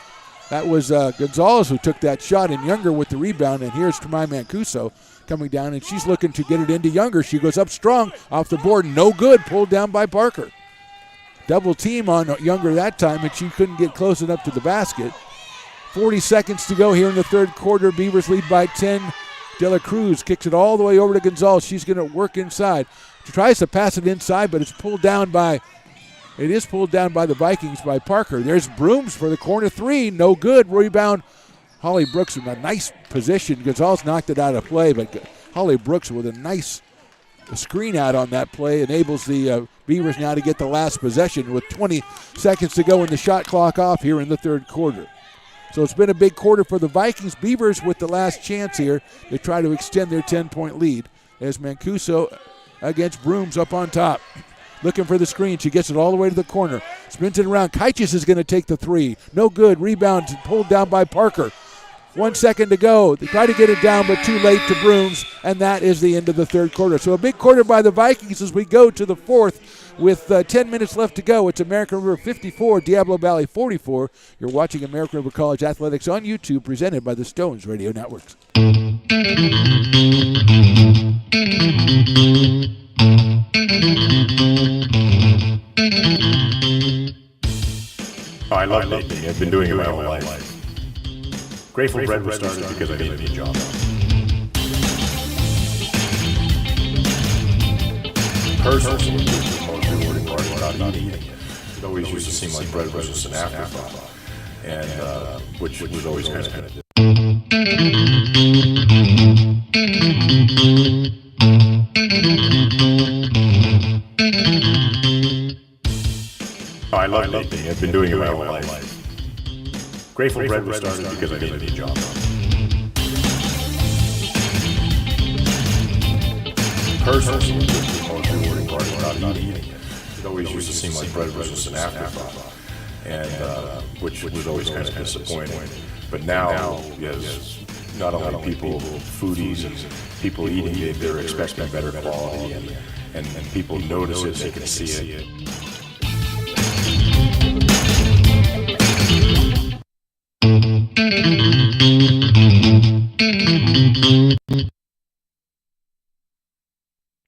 That was Gonzalez who took that shot, and Younger with the rebound. And here's Tremai Mancuso coming down, and she's looking to get it into Younger. She goes up strong off the board. No good. Pulled down by Parker. Double team on Younger that time, and she couldn't get close enough to the basket. 40 seconds to go here in the third quarter. Beavers lead by 10. De La Cruz kicks it all the way over to Gonzalez. She's going to work inside. She tries to pass it inside, but it's pulled down by the Vikings by Parker. There's Brooms for the corner 3. No good. Rebound. Holly Brooks in a nice position. Gonzalez knocked it out of play, but Holly Brooks with a nice screen out on that play enables the Beavers now to get the last possession with 20 seconds to go and the shot clock off here in the third quarter. So it's been a big quarter for the Vikings. Beavers with the last chance here to try to extend their 10-point lead as Mancuso against Brooms up on top. Looking for the screen. She gets it all the way to the corner. Spins it around. Kaichis is going to take the 3. No good. Rebound pulled down by Parker. 1 second to go. They try to get it down, but too late to Brooms, and that is the end of the third quarter. So a big quarter by the Vikings as we go to the fourth with 10 minutes left to go. It's American River 54, Diablo Valley 44. You're watching American River College Athletics on YouTube, presented by the Stones Radio Networks. Oh, I love baking. I've been doing it my whole life. Grateful Bread was started because I needed a job. Personally, the most rewarding part about eating it. It always used to seem like bread was just an afterthought, and which was always kind of Oh, I love baking. I've been doing it my whole life. Grateful Bread was started because I needed a job. Personally, the most rewarding part about eating it. It always used to seem like bread was just an afterthought, and which was always kind of disappointing. But now, yes, not only people, foodies, and people eating it, they're expecting better quality, and people notice it, they can see it.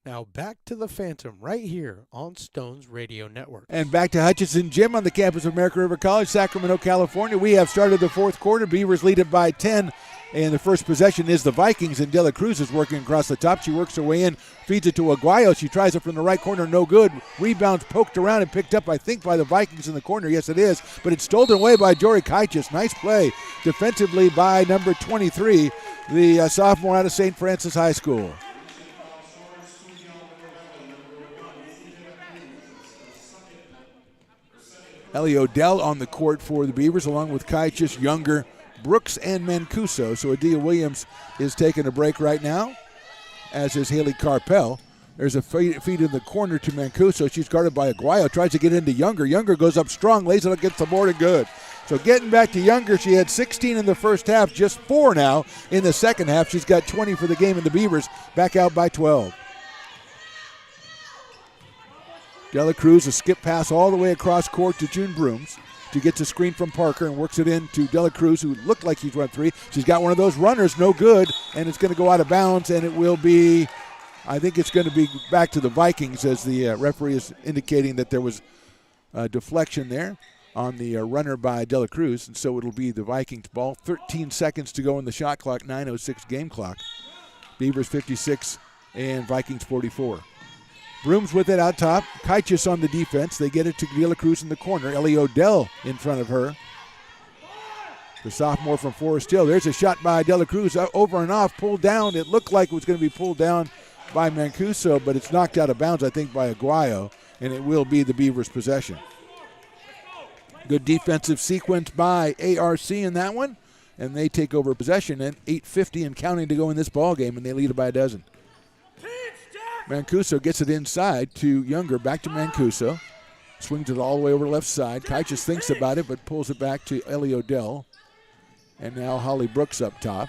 Now back to the Phantom right here on Stones Radio Network. And back to Hutchinson Gym on the campus of American River College, Sacramento, California. We have started the fourth quarter. Beavers lead it by 10. And the first possession is the Vikings, and Dela Cruz is working across the top. She works her way in, feeds it to Aguayo. She tries it from the right corner, no good. Rebounds poked around and picked up, I think, by the Vikings in the corner. Yes, it is. But it's stolen away by Jory Kaichis. Nice play defensively by number 23, the sophomore out of St. Francis High School. Ellie Odell on the court for the Beavers, along with Kaichis, Younger, Brooks, and Mancuso. So Adia Williams is taking a break right now, as is Haley Carpel. There's a feed in the corner to Mancuso. She's guarded by Aguayo, tries to get into Younger. Younger goes up strong, lays it against the board, and good. So getting back to Younger, she had 16 in the first half, just 4 now in the second half. She's got 20 for the game, and the Beavers back out by 12. Dela Cruz, a skip pass all the way across court to June Brooms. She gets a screen from Parker and works it in to Dela Cruz, who looked like he's run 3. She's got one of those runners, no good, and it's going to go out of bounds, and it will be, I think it's going to be back to the Vikings, as the referee is indicating that there was a deflection there on the runner by Dela Cruz, and so it'll be the Vikings ball. 13 seconds to go in the shot clock, 9:06 game clock. Beavers 56 and Vikings 44. Brooms with it out top. Kaichis on the defense. They get it to Dela Cruz in the corner. Ellie Odell in front of her. The sophomore from Forest Hill. There's a shot by Dela Cruz over and off, pulled down. It looked like it was going to be pulled down by Mancuso, but it's knocked out of bounds, I think, by Aguayo, and it will be the Beavers' possession. Good defensive sequence by ARC in that one, and they take over possession, and 8:50 and counting to go in this ball game, and they lead it by a dozen. Mancuso gets it inside to Younger, back to Mancuso. Swings it all the way over left side. Kaichis thinks about it, but pulls it back to Ellie Odell. And now Holly Brooks up top.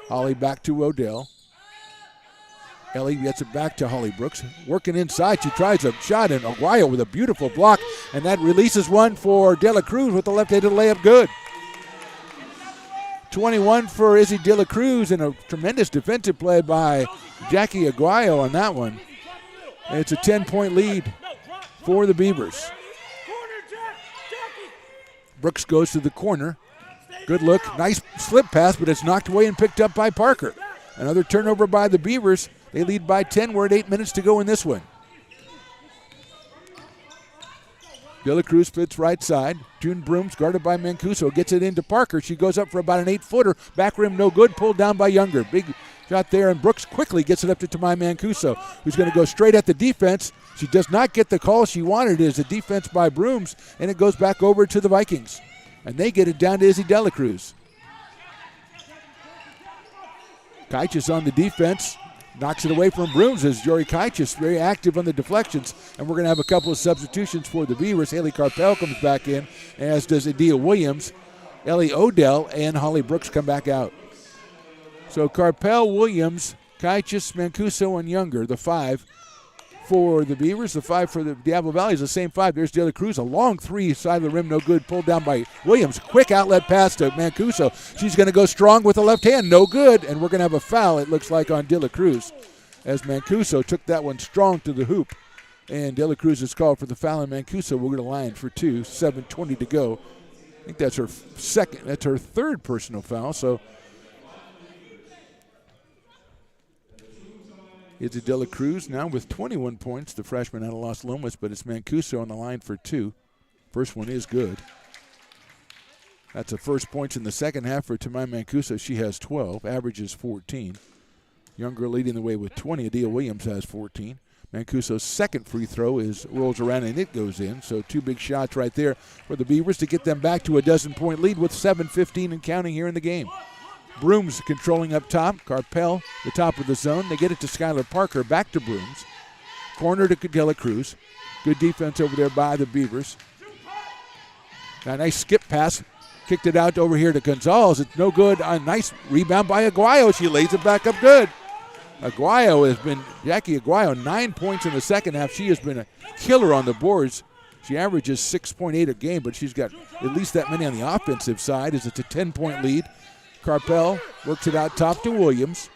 Holly back to Odell. Ellie gets it back to Holly Brooks. Working inside, she tries a shot, and Aguayo with a beautiful block, and that releases one for Dela Cruz with the left-handed layup good. 21 for Izzy Dela Cruz, and a tremendous defensive play by Jackie Aguayo on that one. And it's a 10-point lead for the Beavers. Brooks goes to the corner. Good look. Nice slip pass, but it's knocked away and picked up by Parker. Another turnover by the Beavers. They lead by 10. We're at 8 minutes to go in this one. Dela Cruz splits right side. June Brooms, guarded by Mancuso, gets it into Parker. She goes up for about an 8-footer. Back rim no good, pulled down by Younger. Big shot there, and Brooks quickly gets it up to Tamai Mancuso, who's going to go straight at the defense. She does not get the call she wanted. It is a defense by Brooms, and it goes back over to the Vikings. And they get it down to Izzy Dela Cruz. Kaichis on the defense. Knocks it away from Brooms as Jory Kaichis very active on the deflections. And we're going to have a couple of substitutions for the Beavers. Haley Carpel comes back in, as does Adia Williams. Ellie Odell and Holly Brooks come back out. So Carpel, Williams, Kaichis, Mancuso, and Younger, the 5 for the Beavers. The 5 for the Diablo Valley is the same 5. There's De La Cruz, a long 3, side of the rim, no good, pulled down by Williams. Quick outlet pass to Mancuso. She's going to go strong with the left hand, no good, and we're going to have a foul, it looks like, on De La Cruz, as Mancuso took that one strong to the hoop. And De La Cruz is called for the foul, and Mancuso will get a line for 2, 7:20 to go. I think that's her third personal foul, so it's a De La Cruz now with 21 points, the freshman out of Los Lomas, but it's Mancuso on the line for 2. First one is good. That's the first points in the second half for Tamai Mancuso. She has 12, averages 14. Younger leading the way with 20. Adia Williams has 14. Mancuso's second free throw rolls around and it goes in. So 2 big shots right there for the Beavers to get them back to a 12-point lead with 7:15 and counting here in the game. Brooms controlling up top. Carpel, the top of the zone. They get it to Skylar Parker. Back to Brooms. Corner to De La Cruz. Good defense over there by the Beavers. A nice skip pass. Kicked it out over here to Gonzalez. It's no good. A nice rebound by Aguayo. She lays it back up good. Jackie Aguayo, 9 points in the second half. She has been a killer on the boards. She averages 6.8 a game, but she's got at least that many on the offensive side as it's a 10-point lead. Carpel works it out top to Williams.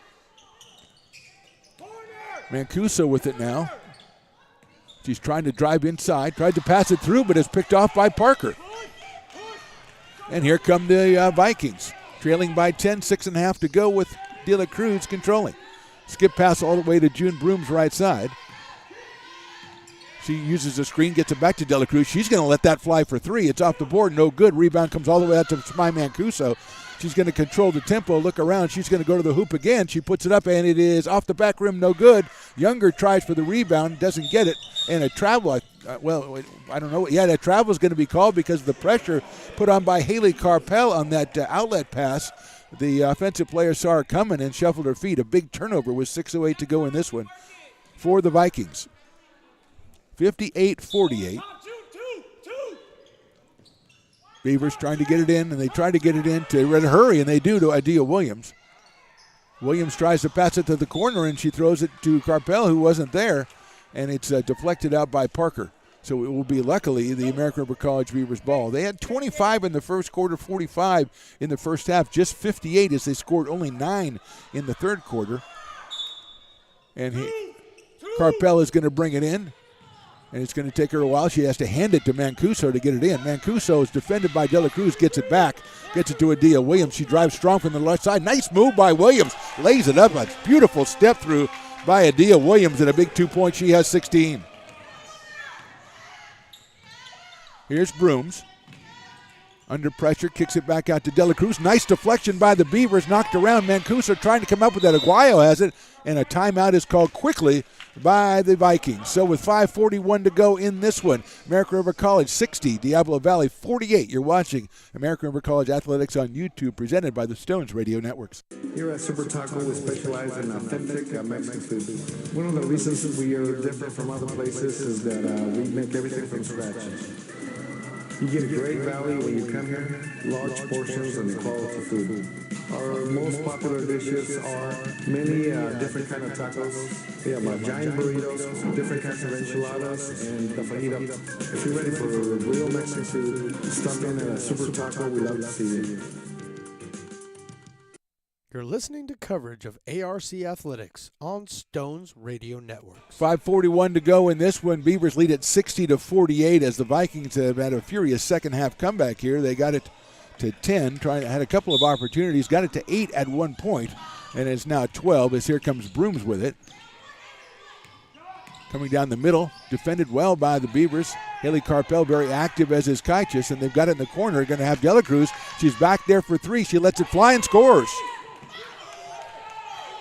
Mancuso with it now. She's trying to drive inside, tried to pass it through, but is picked off by Parker. And here come the Vikings, trailing by 10, 6.5 to go with De La Cruz controlling. Skip pass all the way to June Broom's right side. She uses the screen, gets it back to De La Cruz. She's going to let that fly for 3. It's off the board, no good. Rebound comes all the way out to Tamai Mancuso. She's going to control the tempo, look around. She's going to go to the hoop again. She puts it up, and it is off the back rim, no good. Younger tries for the rebound, doesn't get it. And a travel, I don't know. Yeah, that travel is going to be called because of the pressure put on by Haley Carpel on that outlet pass. The offensive player saw her coming and shuffled her feet. A big turnover with 6:08 to go in this one for the Vikings. 58-48. Beavers trying to get it in, and they try to get it in to hurry, and they do to Adia Williams. Williams tries to pass it to the corner, and she throws it to Carpel, who wasn't there, and it's deflected out by Parker. So it will be, luckily, the American River College Beavers ball. They had 25 in the first quarter, 45 in the first half, just 58 as they scored only 9 in the third quarter. And Carpel is going to bring it in, and it's going to take her a while. She has to hand it to Mancuso to get it in. Mancuso is defended by De La Cruz, gets it back, gets it to Adia Williams. She drives strong from the left side. Nice move by Williams. Lays it up. A beautiful step through by Adia Williams, and a big 2-point. She has 16. Here's Brooms. Under pressure, kicks it back out to De La Cruz. Nice deflection by the Beavers, knocked around. Mancuso trying to come up with that. Aguayo has it, and a timeout is called quickly by the Vikings. So with 5:41 to go in this one, American River College 60, Diablo Valley 48. You're watching American River College Athletics on YouTube, presented by the Stones Radio Networks. Here at Super Taco, we specialize in authentic Mexican food. One of the reasons we are different from other places is that we make everything from scratch. You get a great value when you come here, large portions and quality food. Our most popular dishes are many different kind of tacos. We have giant burritos, different kinds of enchiladas, and the fajita. If you're ready for real Mexican food, stop in at a Super Taco. We love to see you. You're listening to coverage of ARC Athletics on Stones Radio Network. 5:41 to go in this one. Beavers lead at 60-48 as the Vikings have had a furious second half comeback here. They got it to 10, had a couple of opportunities, got it to 8 at one point, and it's now 12 as here comes Brooms with it. Coming down the middle, defended well by the Beavers. Haley Carpel very active, as is Kaichis, and they've got it in the corner. Going to have De La Cruz. She's back there for 3. She lets it fly and scores.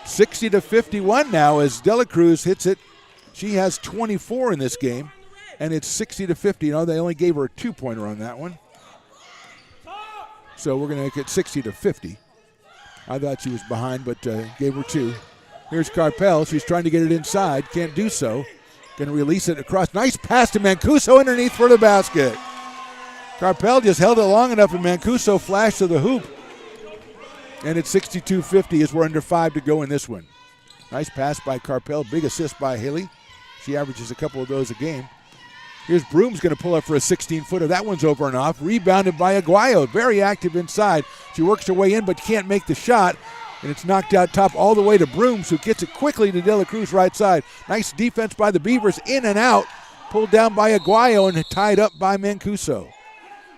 60-51 now as De La Cruz hits it. She has 24 in this game, and it's 60-50. You know, they only gave her a 2-pointer on that one. So we're going to make it 60-50. I thought she was behind, but gave her 2. Here's Carpel. She's trying to get it inside. Can't do so. Going to release it across. Nice pass to Mancuso underneath for the basket. Carpel just held it long enough, and Mancuso flashed to the hoop. And it's 62-50 as we're under 5 to go in this one. Nice pass by Carpel. Big assist by Haley. She averages a couple of those a game. Here's Broom's going to pull up for a 16-footer. That one's over and off. Rebounded by Aguayo. Very active inside. She works her way in but can't make the shot. And it's knocked out top all the way to Brooms, who gets it quickly to De La Cruz right side. Nice defense by the Beavers. In and out. Pulled down by Aguayo and tied up by Mancuso.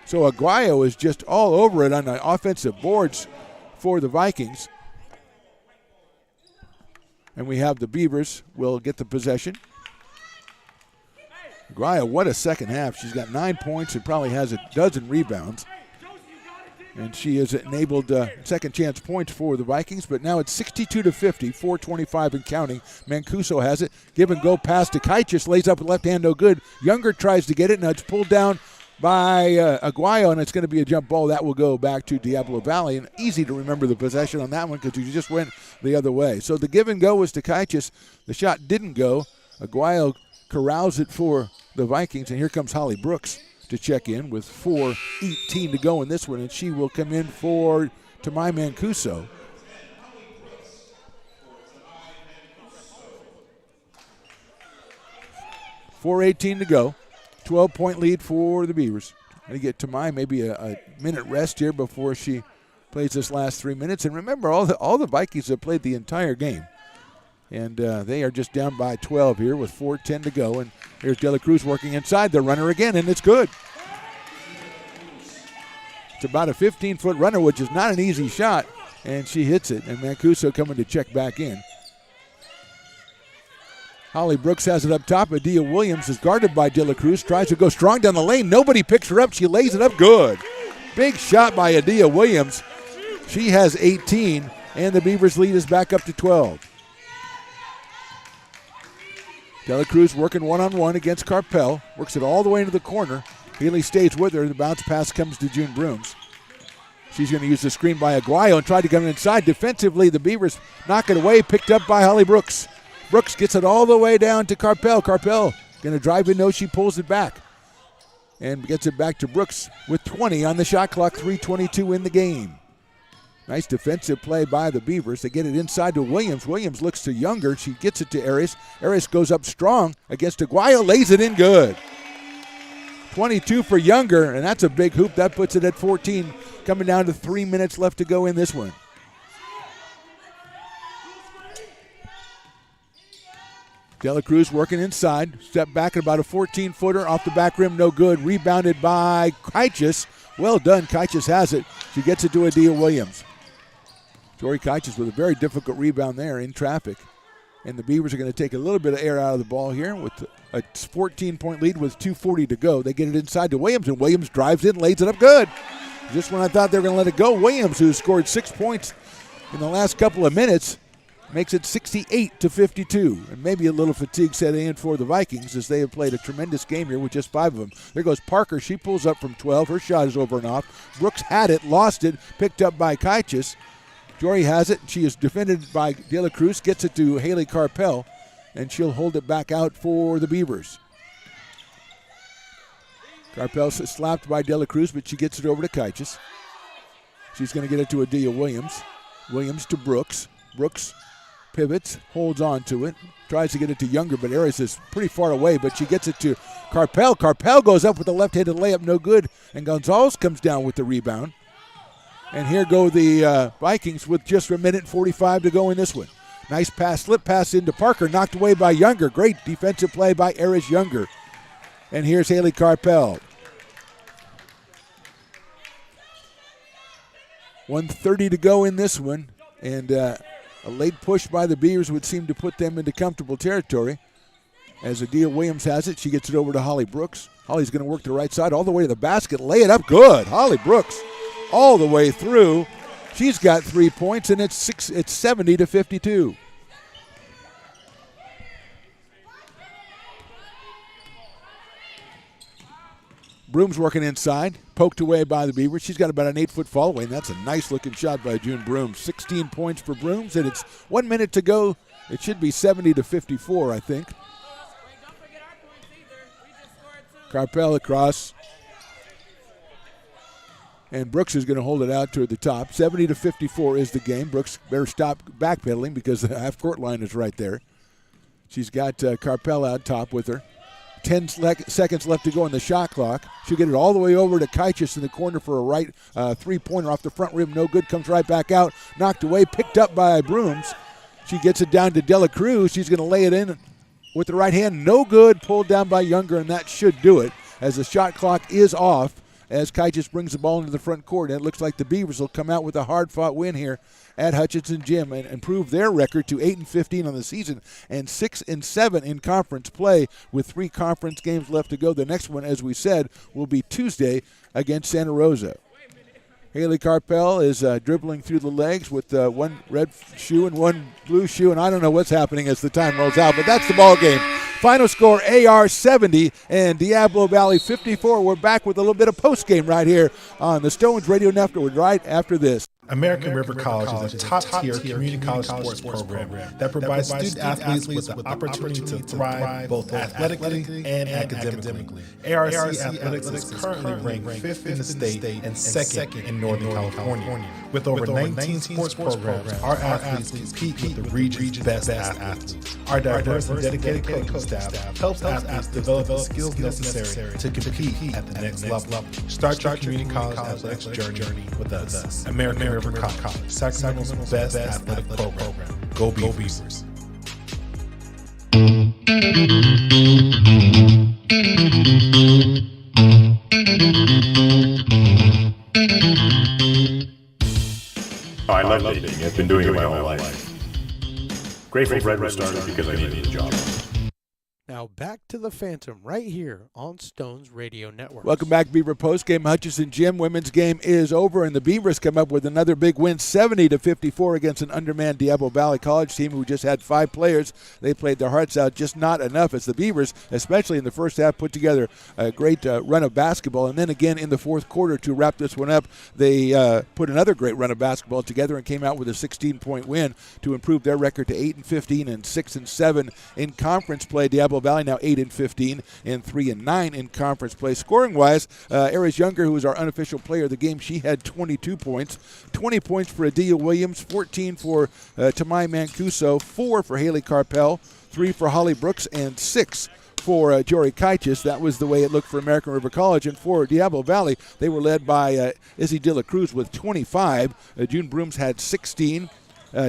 So Aguayo is just all over it on the offensive boards for the Vikings. And we have the Beavers will get the possession. Aguayo, what a second half. She's got 9 points and probably has a dozen rebounds. And she has enabled second chance points for the Vikings, but now it's 62-50, 4:25 and counting. Mancuso has it. Give and go pass to Kaichis, lays up with left hand, no good. Younger tries to get it, now it's pulled down by Aguayo, and it's going to be a jump ball. That will go back to Diablo Valley. And easy to remember the possession on that one because you just went the other way. So the give and go was to Kaichis. The shot didn't go. Aguayo corrals it for the Vikings, and here comes Holly Brooks to check in with 4:18 to go in this one, and she will come in for Tamai Mancuso. .418 to go. 12-point lead for the Beavers. They get Tamai maybe a minute rest here before she plays this last 3 minutes. And remember, all the Vikings have played the entire game. And they are just down by 12 here with 4:10 to go. And here's De La Cruz working inside the runner again, and it's good. It's about a 15-foot runner, which is not an easy shot, and she hits it. And Mancuso coming to check back in. Holly Brooks has it up top. Adia Williams is guarded by De La Cruz. Tries to go strong down the lane. Nobody picks her up. She lays it up good. Big shot by Adia Williams. She has 18, and the Beavers' lead is back up to 12. De La Cruz working one-on-one against Carpel. Works it all the way into the corner. Haley stays with her. The bounce pass comes to June Brooms. She's going to use the screen by Aguayo and try to come inside. Defensively, the Beavers knock it away. Picked up by Holly Brooks. Brooks gets it all the way down to Carpel. Carpel going to drive in. No, she pulls it back. And gets it back to Brooks with 20 on the shot clock. 3:22 in the game. Nice defensive play by the Beavers. They get it inside to Williams. Williams looks to Younger. She gets it to Arias. Arias goes up strong against Aguayo. Lays it in good. 22 for Younger, and that's a big hoop. That puts it at 14. Coming down to 3 minutes left to go in this one. De La Cruz working inside. Step back at about a 14-footer. Off the back rim, no good. Rebounded by Kaichis. Well done. Kaichis has it. She gets it to Adia Williams. Tori Kaichis with a very difficult rebound there in traffic. And the Beavers are going to take a little bit of air out of the ball here with a 14-point lead with 2:40 to go. They get it inside to Williams, and Williams drives in, lays it up good. Just when I thought they were going to let it go, Williams, who scored 6 points in the last couple of minutes, makes it 68-52. And maybe a little fatigue setting in for the Vikings as they have played a tremendous game here with just 5 of them. There goes Parker. She pulls up from 12. Her shot is over and off. Brooks had it, lost it, picked up by Kaichis. Jory has it. She is defended by De La Cruz, gets it to Haley Carpel, and she'll hold it back out for the Beavers. Carpel slapped by De La Cruz, but she gets it over to Kaichis. She's going to get it to Adia Williams. Williams to Brooks. Brooks pivots, holds on to it, tries to get it to Younger, but Arias is pretty far away, but she gets it to Carpel. Carpel goes up with a left-handed layup, no good, and Gonzalez comes down with the rebound. And here go the Vikings with just a minute 45 to go in this one. Nice pass, slip pass into Parker, knocked away by Younger. Great defensive play by Arias Younger. And here's Haley Carpel. 1:30 to go in this one. And a late push by the Beavers would seem to put them into comfortable territory. As Adia Williams has it, she gets it over to Holly Brooks. Holly's going to work the right side all the way to the basket. Lay it up good. Holly Brooks all the way through. She's got 3 points, and it's 70-52. Broom's working inside, poked away by the Beavers. She's got about an 8-foot fall away, and that's a nice-looking shot by June Broom. 16 points for Brooms, and it's 1 minute to go. It should be 70-54, I think. Carpel across. And Brooks is going to hold it out to the top. 70-54 is the game. Brooks better stop backpedaling because the half-court line is right there. She's got Carpel out top with her. 10 seconds left to go on the shot clock. She'll get it all the way over to Kaichis in the corner for a right three-pointer off the front rim. No good. Comes right back out. Knocked away. Picked up by Brooms. She gets it down to Dela Cruz. She's going to lay it in with the right hand. No good. Pulled down by Younger, and that should do it as the shot clock is off as Kaichis brings the ball into the front court. And it looks like the Beavers will come out with a hard-fought win here at Hutchinson Gym and improve their record to 8-15 on the season and 6-7 in conference play with 3 conference games left to go. The next one, as we said, will be Tuesday against Santa Rosa. Haley Carpel is dribbling through the legs with one red shoe and one blue shoe, and I don't know what's happening as the time rolls out, but that's the ball game. Final score, AR 70 and Diablo Valley 54. We're back with a little bit of post-game right here on the Stones Radio Network right after this. American River College is a top-tier community college sports program that provides student-athletes with the opportunity to thrive both athletically and academically. ARC Athletics is currently ranked 5th in the state and 2nd in Northern California. With over 19 sports programs, our athletes compete with the region's best athletes. Our diverse and dedicated coaching staff helps athletes develop the skills necessary to compete at the next level. Start your community college athletics journey with us. American River College, Sacramento's best athletic program. Go Beavers. I love dating. I've been doing it my whole life. Grateful Red was started because I needed a job. Now back to the Phantom right here on Stones Radio Network. Welcome back, Beaver Postgame. Hutchinson Gym women's game is over, and the Beavers come up with another big win, 70-54 against an undermanned Diablo Valley College team who just had 5 players. They played their hearts out, just not enough as the Beavers, especially in the first half, put together a great run of basketball. And then again in the fourth quarter to wrap this one up, they put another great run of basketball together and came out with a 16-point win to improve their record to 8-15 and 6-7 in conference play. Diablo Valley now 8-15 and 3-9 in conference play. Scoring-wise, Aries Younger, who was our unofficial player of the game, she had 22 points. 20 points for Adia Williams, 14 for Tamai Mancuso, 4 for Haley Carpel, 3 for Holly Brooks, and 6 for Jory Kaichis. That was the way it looked for American River College. And for Diablo Valley, they were led by Izzy De La Cruz with 25. June Brooms had 16.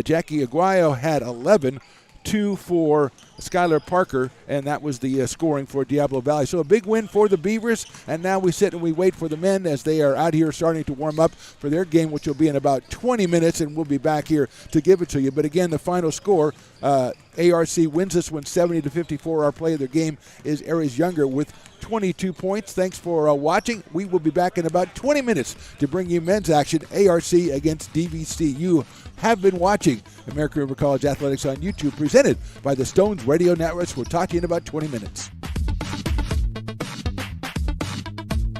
Jackie Aguayo had 11. 2 for Skylar Parker, and that was the scoring for Diablo Valley. So a big win for the Beavers, and now we sit and we wait for the men as they are out here starting to warm up for their game, which will be in about 20 minutes, and we'll be back here to give it to you. But again, the final score, ARC wins this one 70-54. Our player of the game is Aries Younger with 22 points. Thanks for watching. We will be back in about 20 minutes to bring you men's action, ARC against DVC. You have been watching American River College Athletics on YouTube, presented by the Stones Radio Networks. We'll talk to you in about 20 minutes.